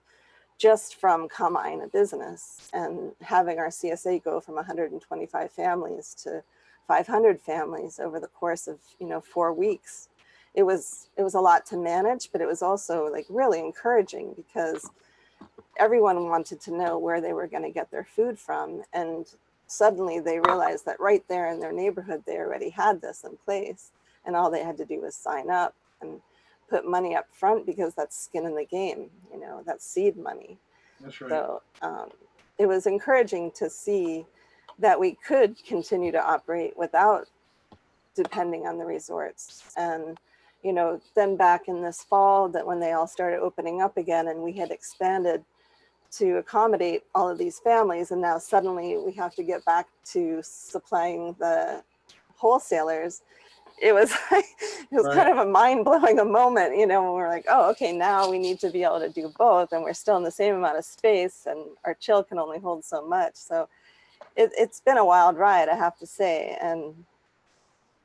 just from Kahumana business, and having our CSA go from 125 families to 500 families over the course of, you know, 4 weeks. It was a lot to manage, but it was also like really encouraging because everyone wanted to know where they were going to get their food from. And suddenly they realized that right there in their neighborhood, they already had this in place. And all they had to do was sign up and put money up front, because that's skin in the game, you know, that's seed money. That's right. So it was encouraging to see that we could continue to operate without depending on the resorts. And, you know, then back in this fall, that when they all started opening up again and we had expanded to accommodate all of these families, and now suddenly we have to get back to supplying the wholesalers. It was like, it was kind of a mind-blowing a moment, you know, when we're like, oh, okay, now we need to be able to do both, and we're still in the same amount of space, and our chill can only hold so much. So it's been a wild ride, I have to say, and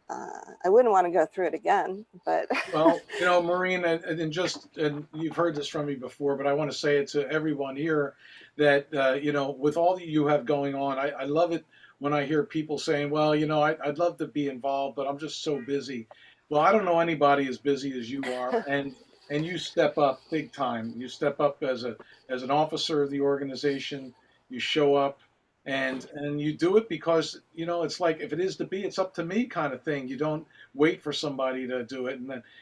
I wouldn't want to go through it again, but. Well, you know, Maureen, and you've heard this from me before, but I want to say it to everyone here that, you know, with all that you have going on, I love it when I hear people saying, well, you know, I'd love to be involved, but I'm just so busy. Well, I don't know anybody as busy as you are, and you step up big time. You step up as an officer of the organization. You show up, and you do it because, you know, it's like, if it is to be, it's up to me kind of thing. You don't wait for somebody to do it,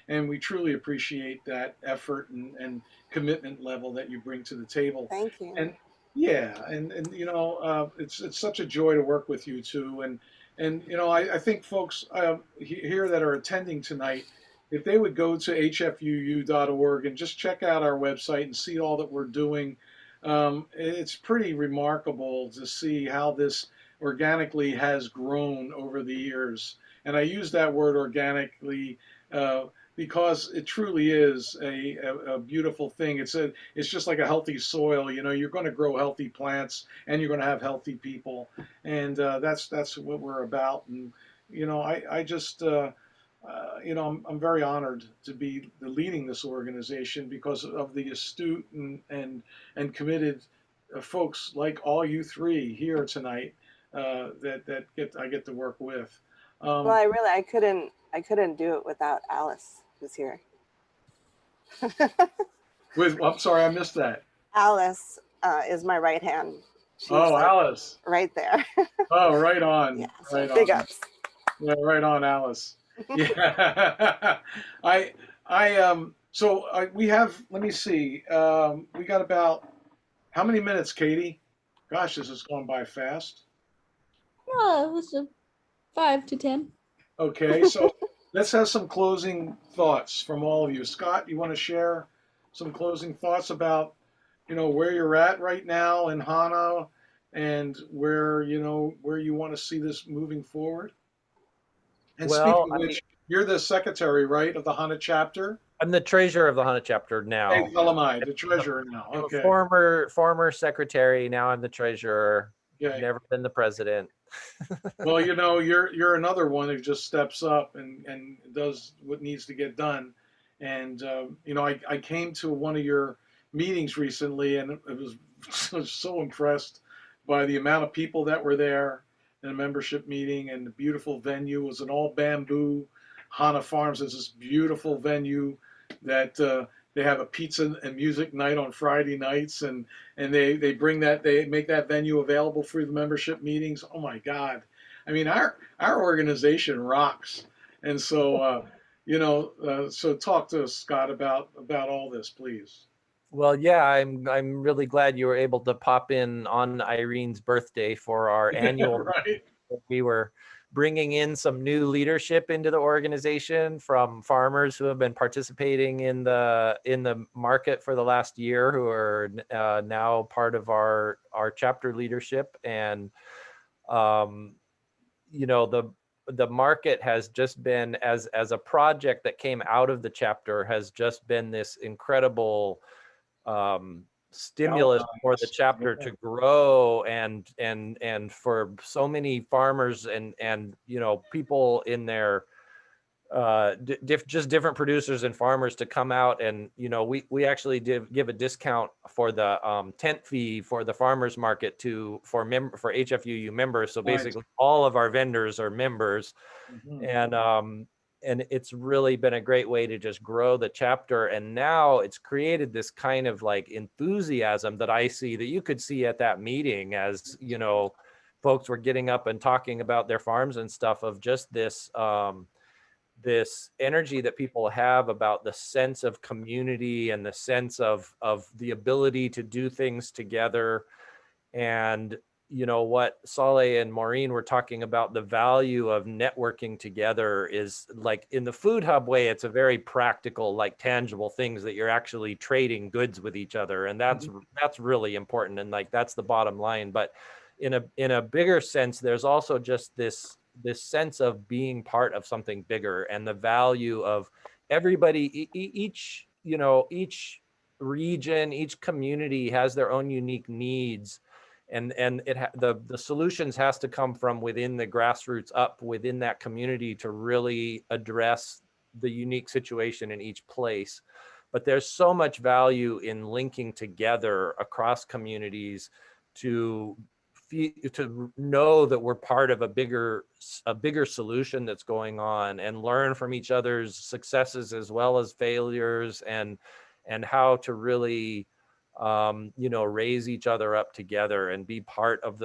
and we truly appreciate that effort and commitment level that you bring to the table. Thank you. And yeah, and you know, it's such a joy to work with you too. And you know, I think folks here that are attending tonight, if they would go to hfuu.org and just check out our website and see all that we're doing, it's pretty remarkable to see how this organically has grown over the years. And I use that word organically because it truly is a beautiful thing. It's just like a healthy soil. You know, you're going to grow healthy plants, and you're going to have healthy people, and that's what we're about. And you know, I just you know, I'm very honored to be leading this organization because of the astute and committed folks like all you three here tonight that I get to work with. Well, I couldn't do it without Alice, who's here. I'm sorry, I missed that. Alice is my right hand. She's like Alice. right there. Oh, right on. Yeah, so right big on. ups. Yeah, right on, Alice. Yeah. We have, let me see. We got about, how many minutes, Katie? Gosh, this has gone by fast. Oh, it was 5 to 10. Okay, so let's have some closing thoughts from all of you. Scott, you want to share some closing thoughts about, you know, where you're at right now in Hana and where you want to see this moving forward? And Well, speaking of which, you're the secretary, right, of the Hana chapter? I'm the treasurer of the Hana chapter now. Hey, Elamai, the treasurer now. Okay. Former secretary. Now I'm the treasurer. Okay. never been the president. Well, you're another one who just steps up and does what needs to get done. And I came to one of your meetings recently, and it was I was so impressed by the amount of people that were there in a membership meeting, and the beautiful venue. It was an all bamboo. Hana Farms is this beautiful venue that they have a pizza and music night on Friday nights, and they make that venue available for the membership meetings. Oh my God. I mean, our organization rocks, and so so talk to us, Scott, about all this, please. Well, yeah, I'm really glad you were able to pop in on Irene's birthday for our annual. Right. We were bringing in some new leadership into the organization from farmers who have been participating in the market for the last year, who are now part of our chapter leadership. And the market has just been, as a project that came out of the chapter, has just been this incredible stimulus for the chapter to grow, and for so many farmers and people in their just different producers and farmers to come out. And we actually did give a discount for the tent fee for the farmers market for HFUU members. So basically all of our vendors are members. And it's really been a great way to just grow the chapter. And now it's created this kind of like enthusiasm that I see, that you could see at that meeting, as folks were getting up and talking about their farms and stuff, of just this this energy that people have about the sense of community and the sense of the ability to do things together. And what Saleh and Maureen were talking about, the value of networking together, is like, in the food hub way, it's a very practical, like tangible things that you're actually trading goods with each other. And that's really important. And like, that's the bottom line. But in a bigger sense, there's also just this sense of being part of something bigger, and the value of everybody, each region, each community has their own unique needs. And the solutions has to come from within the grassroots up within that community to really address the unique situation in each place. But there's so much value in linking together across communities to know that we're part of a bigger solution that's going on, and learn from each other's successes as well as failures, and how to really raise each other up together and be part of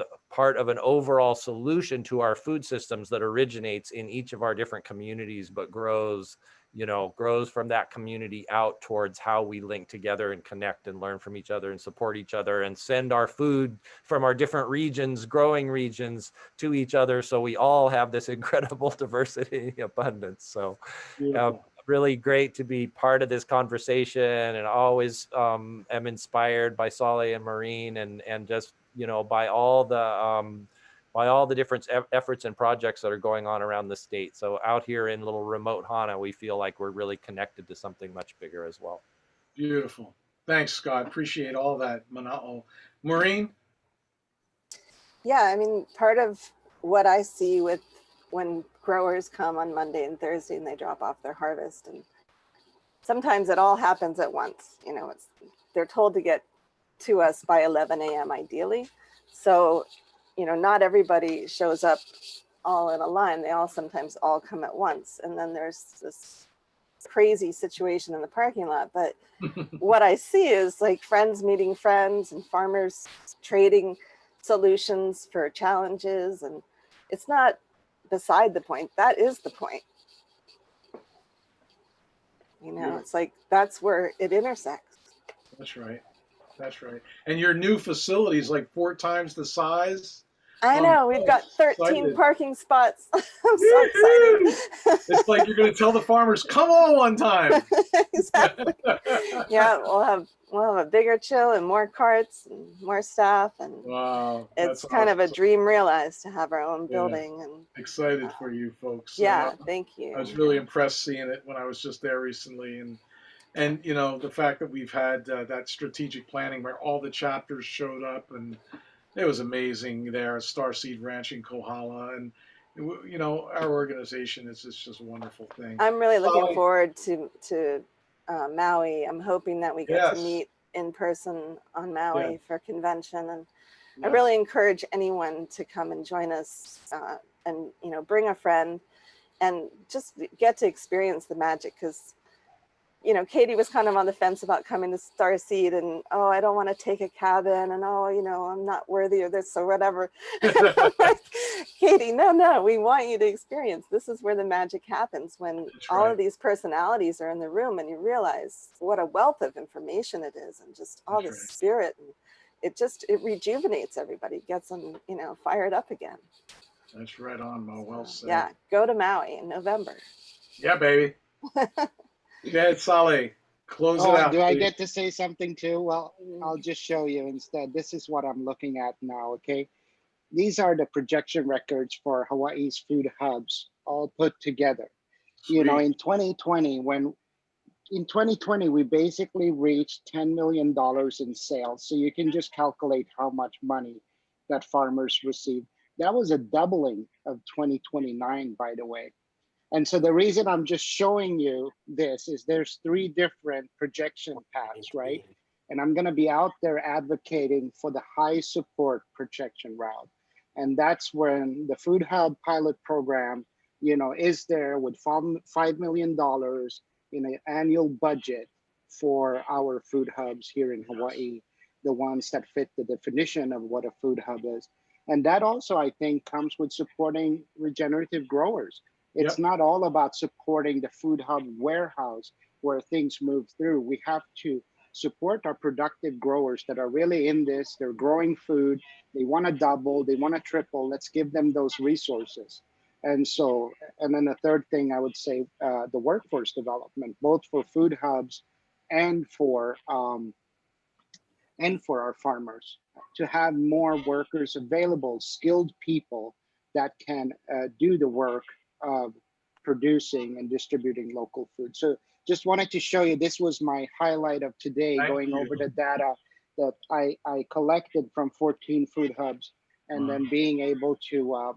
an overall solution to our food systems that originates in each of our different communities, but grows from that community out towards how we link together and connect and learn from each other and support each other and send our food from our different regions, growing regions, to each other, so we all have this incredible diversity abundance. So really great to be part of this conversation, and always am inspired by Saleh and Maureen, and just by all the different efforts and projects that are going on around the state. So out here in little remote Hana, we feel like we're really connected to something much bigger as well. Beautiful. Thanks, Scott. Appreciate all that, Mana'o. Maureen? Yeah, I mean, part of what I see with when growers come on Monday and Thursday and they drop off their harvest, and sometimes it all happens at once. They're told to get to us by 11 a.m. ideally. So, not everybody shows up all in a line. They all sometimes all come at once. And then there's this crazy situation in the parking lot. But what I see is like friends meeting friends, and farmers trading solutions for challenges. And it's not beside the point. That is the point. It's like, that's where it intersects. That's right. And your new facility is like 4 times the size. I know, we've got 13 excited. parking spots. I'm so excited. It's like you're going to tell the farmers, come on one time. Exactly. Yeah, we'll have a bigger chill and more carts and more staff, and wow, it's kind of a dream realized to have our own building. And excited for you folks. Yeah, thank you. I was really impressed seeing it when I was just there recently, and the fact that we've had that strategic planning where all the chapters showed up, and It was amazing there at Starseed Ranch in Kohala, and our organization is just a wonderful thing. I'm really looking Saleh, forward to Maui. I'm hoping that we get to yes, meet in person on yeah, Maui for convention, and I yes, really encourage anyone to come and join us, and bring a friend and just get to experience the magic, because Katie was kind of on the fence about coming to Starseed, and oh, I don't want to take a cabin, and oh, I'm not worthy of this or whatever. I'm like, Katie, no, we want you to experience. This is where the magic happens, when that's all right, of these personalities are in the room and you realize what a wealth of information it is, and just all that's the right, spirit, and it rejuvenates everybody, gets them fired up again. that's right on, Mo. Well So, said. yeah, go to Maui in November. Yeah, baby. Yeah, Saleh, close it Oh, out, do I please. get to say something too? Well, Mm. I'll just show you instead. This is what I'm looking at now, okay? These are the projection records for Hawaii's food hubs all put together. Sweet. In 2020, in 2020, we basically reached $10 million in sales. So you can just calculate how much money that farmers received. That was a doubling of 2029, by the way. And so the reason I'm just showing you this is there's 3 different projection paths, right? And I'm going to be out there advocating for the high support projection route. And that's when the Food Hub pilot program, is there with $5 million in an annual budget for our food hubs here in Hawaii, the ones that fit the definition of what a food hub is. And that also, I think, comes with supporting regenerative growers. It's Yep. not all about supporting the food hub warehouse where things move through. We have to support our productive growers that are really in this. They're growing food. They want to double, they want to triple. Let's give them those resources. And so, and then the third thing I would say, the workforce development, both for food hubs and for our farmers, to have more workers available, skilled people that can do the work of producing and distributing local food. So just wanted to show you, this was my highlight of today, Thank going you. over the data that I collected from 14 food hubs, and Wow. then being able to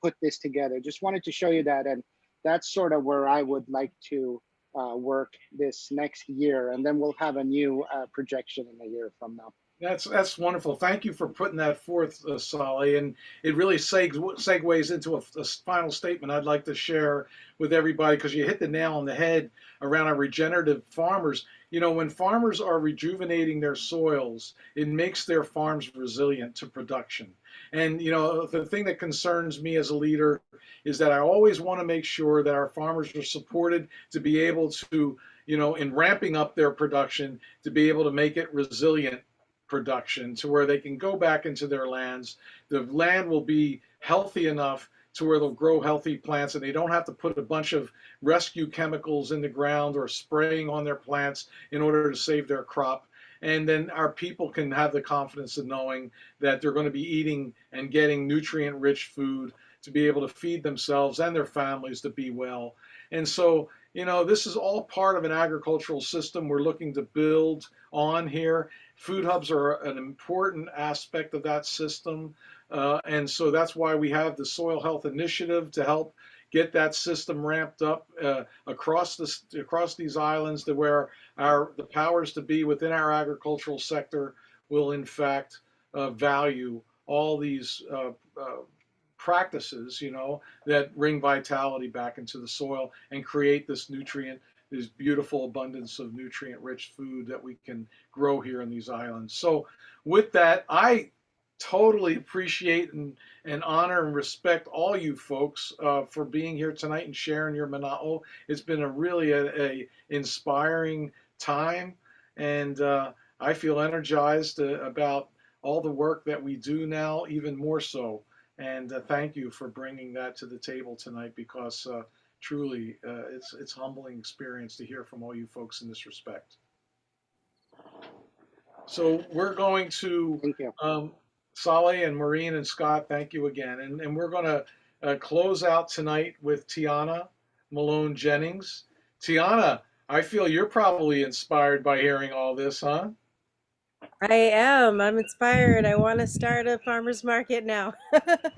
put this together. Just wanted to show you that, and that's sort of where I would like to work this next year, and then we'll have a new projection in a year from now. That's wonderful. Thank you for putting that forth, Saleh. And it really segues into a final statement I'd like to share with everybody, because you hit the nail on the head around our regenerative farmers. When farmers are rejuvenating their soils, it makes their farms resilient to production. And the thing that concerns me as a leader is that I always want to make sure that our farmers are supported to be able to, in ramping up their production, to be able to make it resilient production to where they can go back into their lands. The land will be healthy enough to where they'll grow healthy plants, and they don't have to put a bunch of rescue chemicals in the ground or spraying on their plants in order to save their crop. And then our people can have the confidence of knowing that they're going to be eating and getting nutrient rich food to be able to feed themselves and their families to be well. And so, this is all part of an agricultural system we're looking to build on here. Food hubs are an important aspect of that system. And so that's why we have the Soil Health Initiative to help get that system ramped up across these islands, to where the powers to be within our agricultural sector will in fact value all these practices, that bring vitality back into the soil and create this beautiful abundance of nutrient-rich food that we can grow here in these islands. So with that, I totally appreciate and honor and respect all you folks for being here tonight and sharing your mana'o. It's been a inspiring time, and I feel energized about all the work that we do now, even more so. And thank you for bringing that to the table tonight, because truly it's humbling experience to hear from all you folks in this respect. So we're going to, Thank you. Saleh and Maureen and Scott, thank you again. And we're going to close out tonight with Tiana Malone Jennings. Tiana, I feel you're probably inspired by hearing all this, huh? I am. I'm inspired. I want to start a farmer's market now.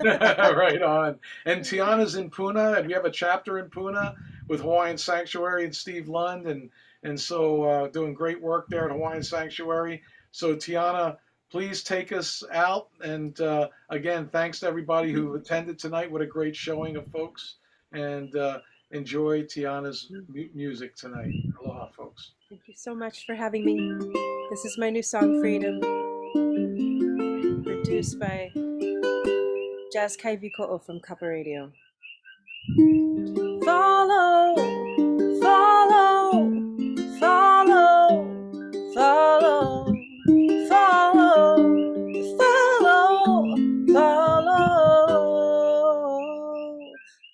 Right on. And Tiana's in Puna, and we have a chapter in Puna with Hawaiian Sanctuary and Steve Lund, and so doing great work there at Hawaiian Sanctuary. So Tiana, please take us out. And again, thanks to everybody who attended tonight. What a great showing of folks, and enjoy Tiana's music tonight. Aloha, folks. Thank you so much for having me. This is my new song, Freedom, produced by Jazz Kaiviko'o from Kappa Radio. Follow, follow, follow, follow, follow, follow, follow.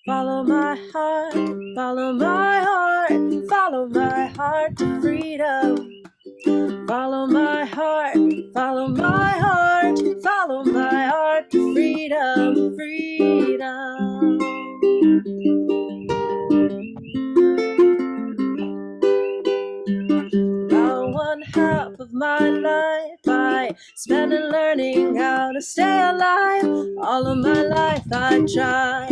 Follow my heart, follow my heart, follow my heart to freedom. Follow my heart, follow my heart, follow my heart to freedom, freedom. About one half of my life I spent in learning how to stay alive. All of my life I try,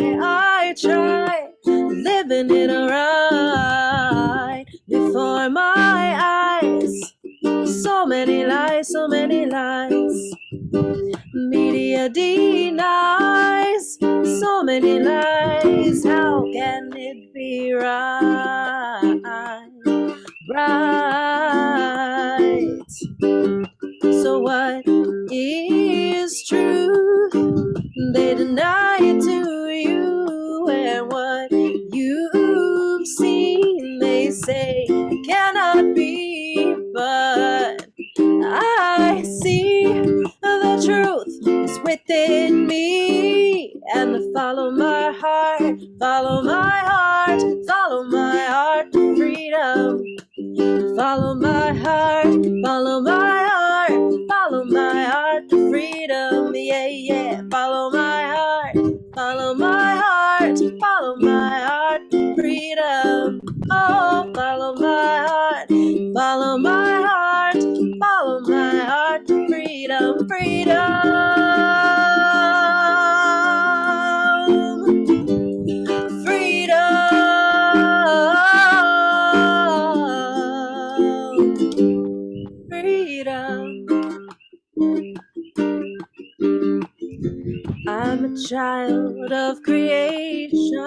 living it right before my eyes. So many lies, so many lies. Media denies so many lies. How can it be right? Right. So what is truth? They deny it to you, and what you've seen, they say it cannot be, but I see the truth is within me, and to follow my heart, follow my heart, follow my heart to freedom. Follow my heart, follow my heart, follow my heart to freedom. Yeah, yeah. Follow my heart, follow my heart, follow my heart to freedom. Oh, follow my heart, follow my heart, follow my heart to freedom, freedom. I'm a child of creation,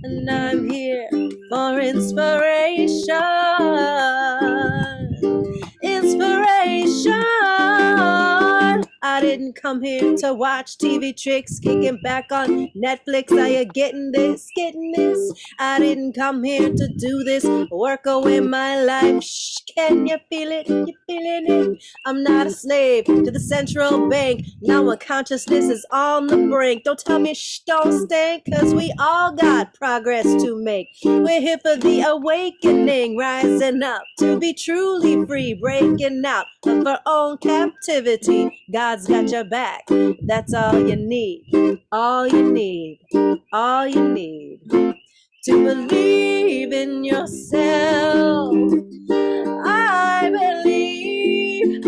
and I'm here for inspiration. Inspiration. I didn't come here to watch TV tricks kicking back on Netflix. Are you getting this? Getting this? I didn't come here to do this work away my life. Shh, can you feel it? You feeling it? I'm not a slave to the central bank. Now my consciousness is on the brink. Don't tell me shh, don't stink, cause we all got progress to make. We're here for the awakening, rising up to be truly free, breaking out of our own captivity. God's got your back, that's all you need, all you need, all you need. To believe in yourself. I believe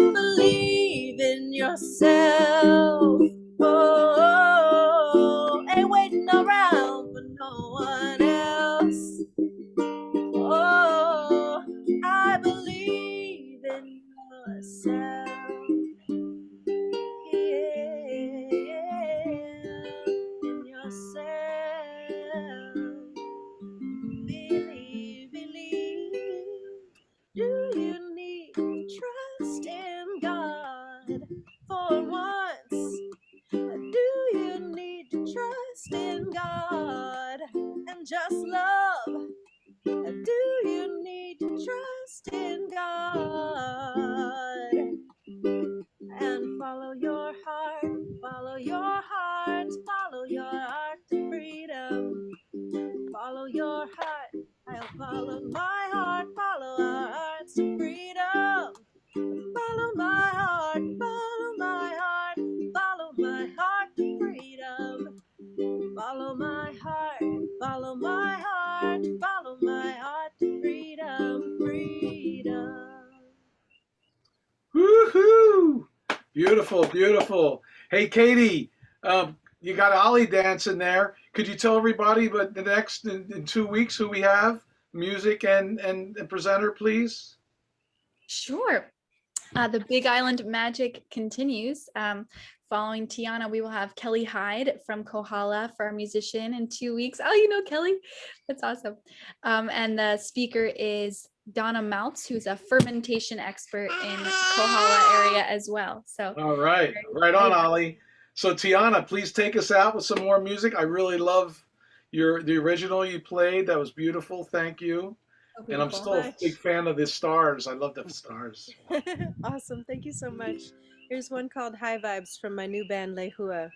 in yourself. Oh, ain't waiting around for no one else. Oh, I believe in yourself. Yeah, in yourself. Believe. Do you need trust in God for once? Do you need to trust in God and just love? Do you need to trust in God and follow your heart, follow your heart, follow your heart to freedom? Follow your heart, I'll follow my heart, follow our hearts to freedom. Follow my heart, follow my heart, Beautiful, beautiful. Hey, Katie, you got Ollie dancing there. Could you tell everybody, but the next in 2 weeks, who we have, music and presenter, please? Sure. The Big Island magic continues. Following Tiana, we will have Kelly Hyde from Kohala for our musician in 2 weeks. Oh, you know Kelly, that's awesome. And the speaker is Donna Mounts, who's a fermentation expert in Kohala area as well. So, All right, right on, Ollie. So Tiana, please take us out with some more music. I really love the original you played. That was beautiful. Thank you. so And I'm beautiful. still a big fan of the stars. I love the stars. Awesome. Thank you so much. Here's one called High Vibes from my new band, Lehua.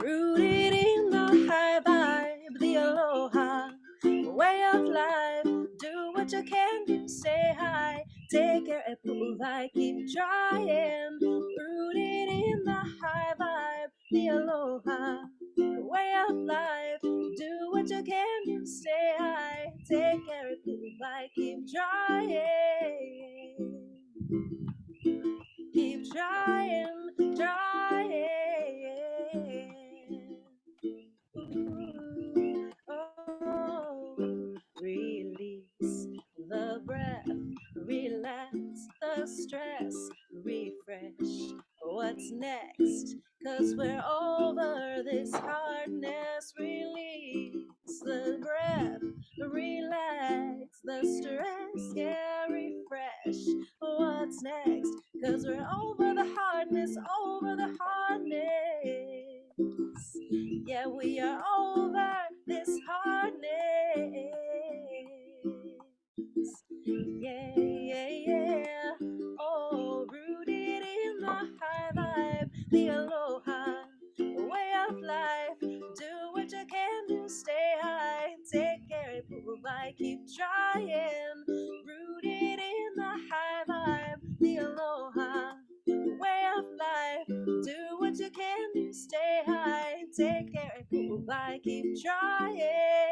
Rooted in the high vibe, the aloha way of life. Do what you can do, say hi. Take care and provide, keep trying. Rooted in the high vibe, the aloha way of life. Do what you can do, say hi. Take care and provide, keep trying. Keep trying, trying. Ooh, oh, release the breath, relax the stress, refresh. What's next? 'Cause we're over this hardness. Release the breath, relax the stress, yeah, refresh. What's next? 'Cause we're over the hardness, over the hardness. Yeah, we are over this hardness. Yeah, yeah, yeah. Oh, rooted in the high vibe, the aloha way of life. Do what you can do, stay high, take care, provide, keep trying. Rooted in the high vibe, the aloha way of life. Do what you can do, stay high, take care, provide, keep trying.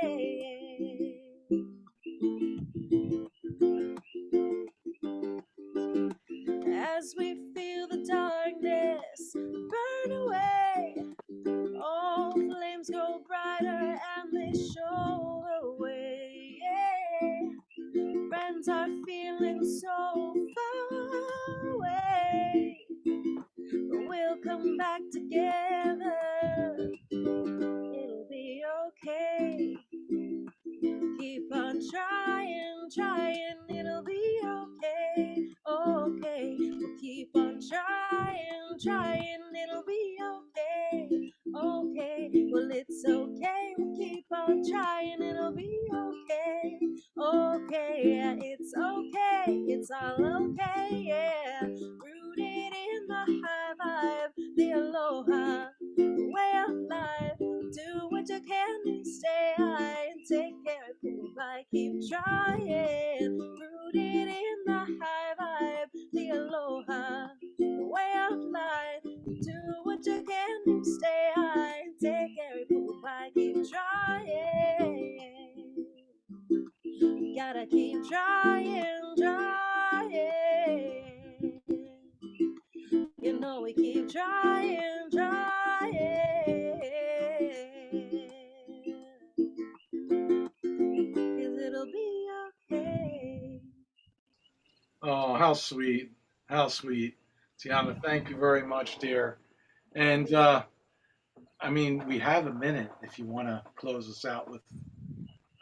As we feel the darkness burn away, all flames go brighter and they show the way. Yeah. Friends are feeling so far away, but we'll come back together. It'll be okay. Keep on trying, trying, it'll be okay, okay. We'll keep on trying, trying, it'll be okay, okay. Well, it's okay, we'll keep on trying, it'll be okay, okay. Yeah, it's okay, it's all okay, yeah. Rooted in the high vibe, the aloha way of life. Do what you can do, stay high and take care of provide, keep trying. Rooted in the high vibe, the aloha way of life. Do what you can do, stay high and take care of provide, keep trying. Gotta keep trying, trying. You know we keep trying, trying. 'Cause it'll be okay. Oh, how sweet. How sweet. Tiana, thank you very much, dear. And I mean, we have a minute if you want to close us out with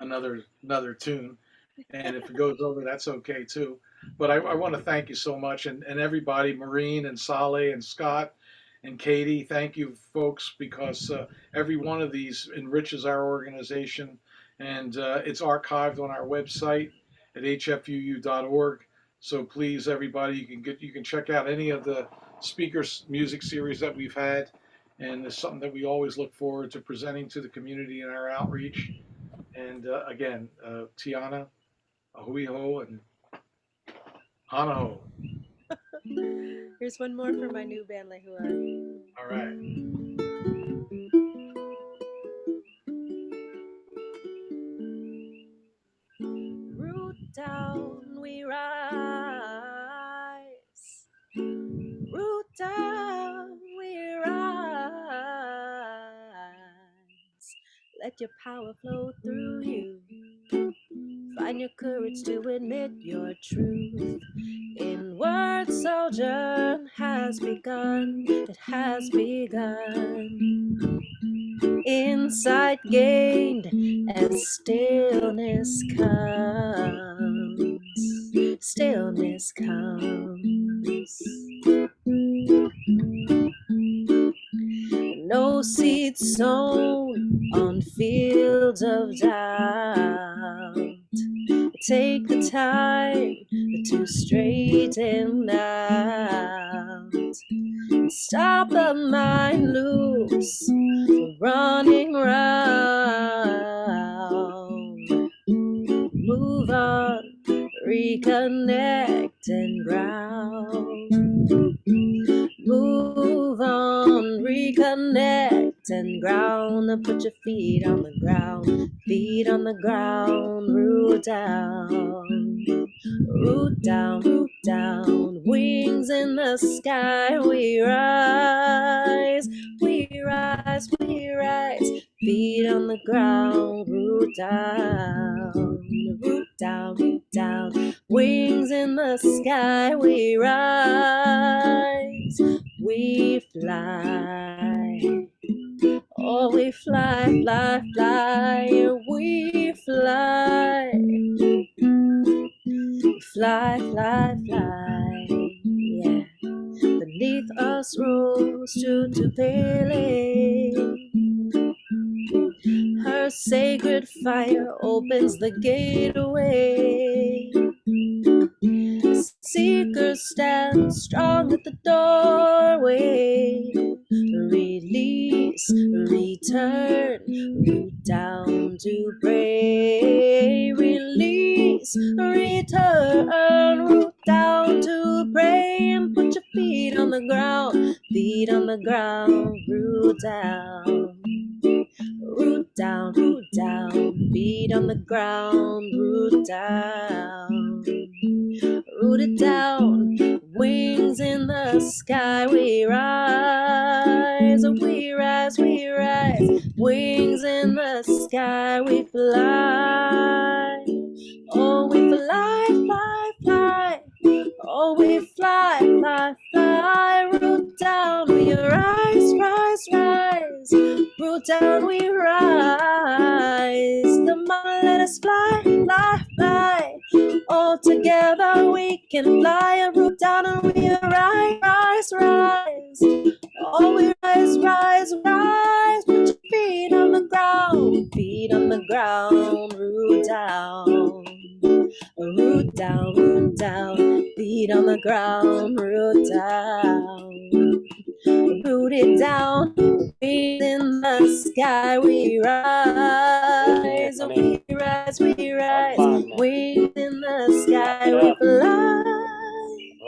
another tune. And if it goes over, that's okay too. But I want to thank you so much, and everybody, Maureen and Saleh and Scott and Katie, thank you, folks, because every one of these enriches our organization, and it's archived on our website at hfuu.org. So please, everybody, you can check out any of the speakers music series that we've had, and it's something that we always look forward to presenting to the community in our outreach. And again, Tiana, Ahui ho, and Hana ho. Here's one more from my new band, Lehua. All right. down we rise. Root down we rise. Let your power flow through you. Find your courage to admit your truth. Inward sojourn has begun. It has begun. Insight gained as stillness comes. Stillness comes. No seed sown on fields of doubt. Take the time to straighten out. Stop the mind loops running round. Move on, reconnect and ground. Move on, reconnect and ground. And put your feet on the ground. Feet on the ground, root down. Root down, root down. Wings in the sky, we rise. We rise, we rise. Feet on the ground, root down. Root down, root down. Wings in the sky, we rise. We fly. Oh, we fly, fly, fly. We fly. Fly, fly, fly. Yeah. Beneath us rose Tutupele. Her sacred fire opens the gateway. Seekers stand strong at the doorway. Release, return, root down to pray. Release, return, root down to pray. And put your feet on the ground, feet on the ground, root down. Root down, feet on the ground, root down. Root it down, wings in the sky, we rise. We rise, we rise, wings in the sky, we fly. Oh, we fly, fly, fly. Oh, we fly, fly, fly. Root down, we rise, rise, rise. Root down, we rise. Come on, let us fly, fly, fly. All together we can fly. And root down and we rise, rise, rise. Oh, we rise, rise, rise. Put your feet on the ground, feet on the ground. Root down. Root down, feet on the ground, root down. Root it down, feet in the sky, we rise. We rise, we rise, wings in the sky, we fly.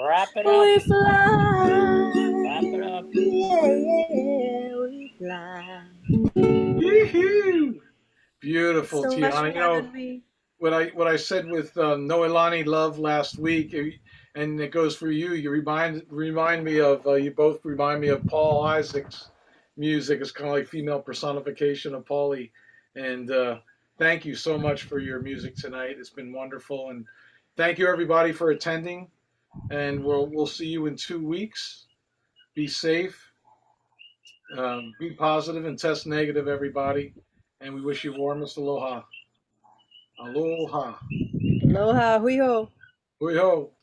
Wrap it up. We fly. Wrap it up. Yeah, yeah, we fly. Yoo-hoo! Beautiful, So much Tiana. for having me. What I said with Noelani Love last week, and it goes for you. You remind me of you both remind me of Paul Isaac's music. It's kind of like female personification of Paulie. And thank you so much for your music tonight. It's been wonderful, and thank you everybody for attending. And we'll see you in 2 weeks. Be safe, be positive, and test negative, everybody. And we wish you warmest aloha. Aloha. Aloha, hui ho. Hui ho.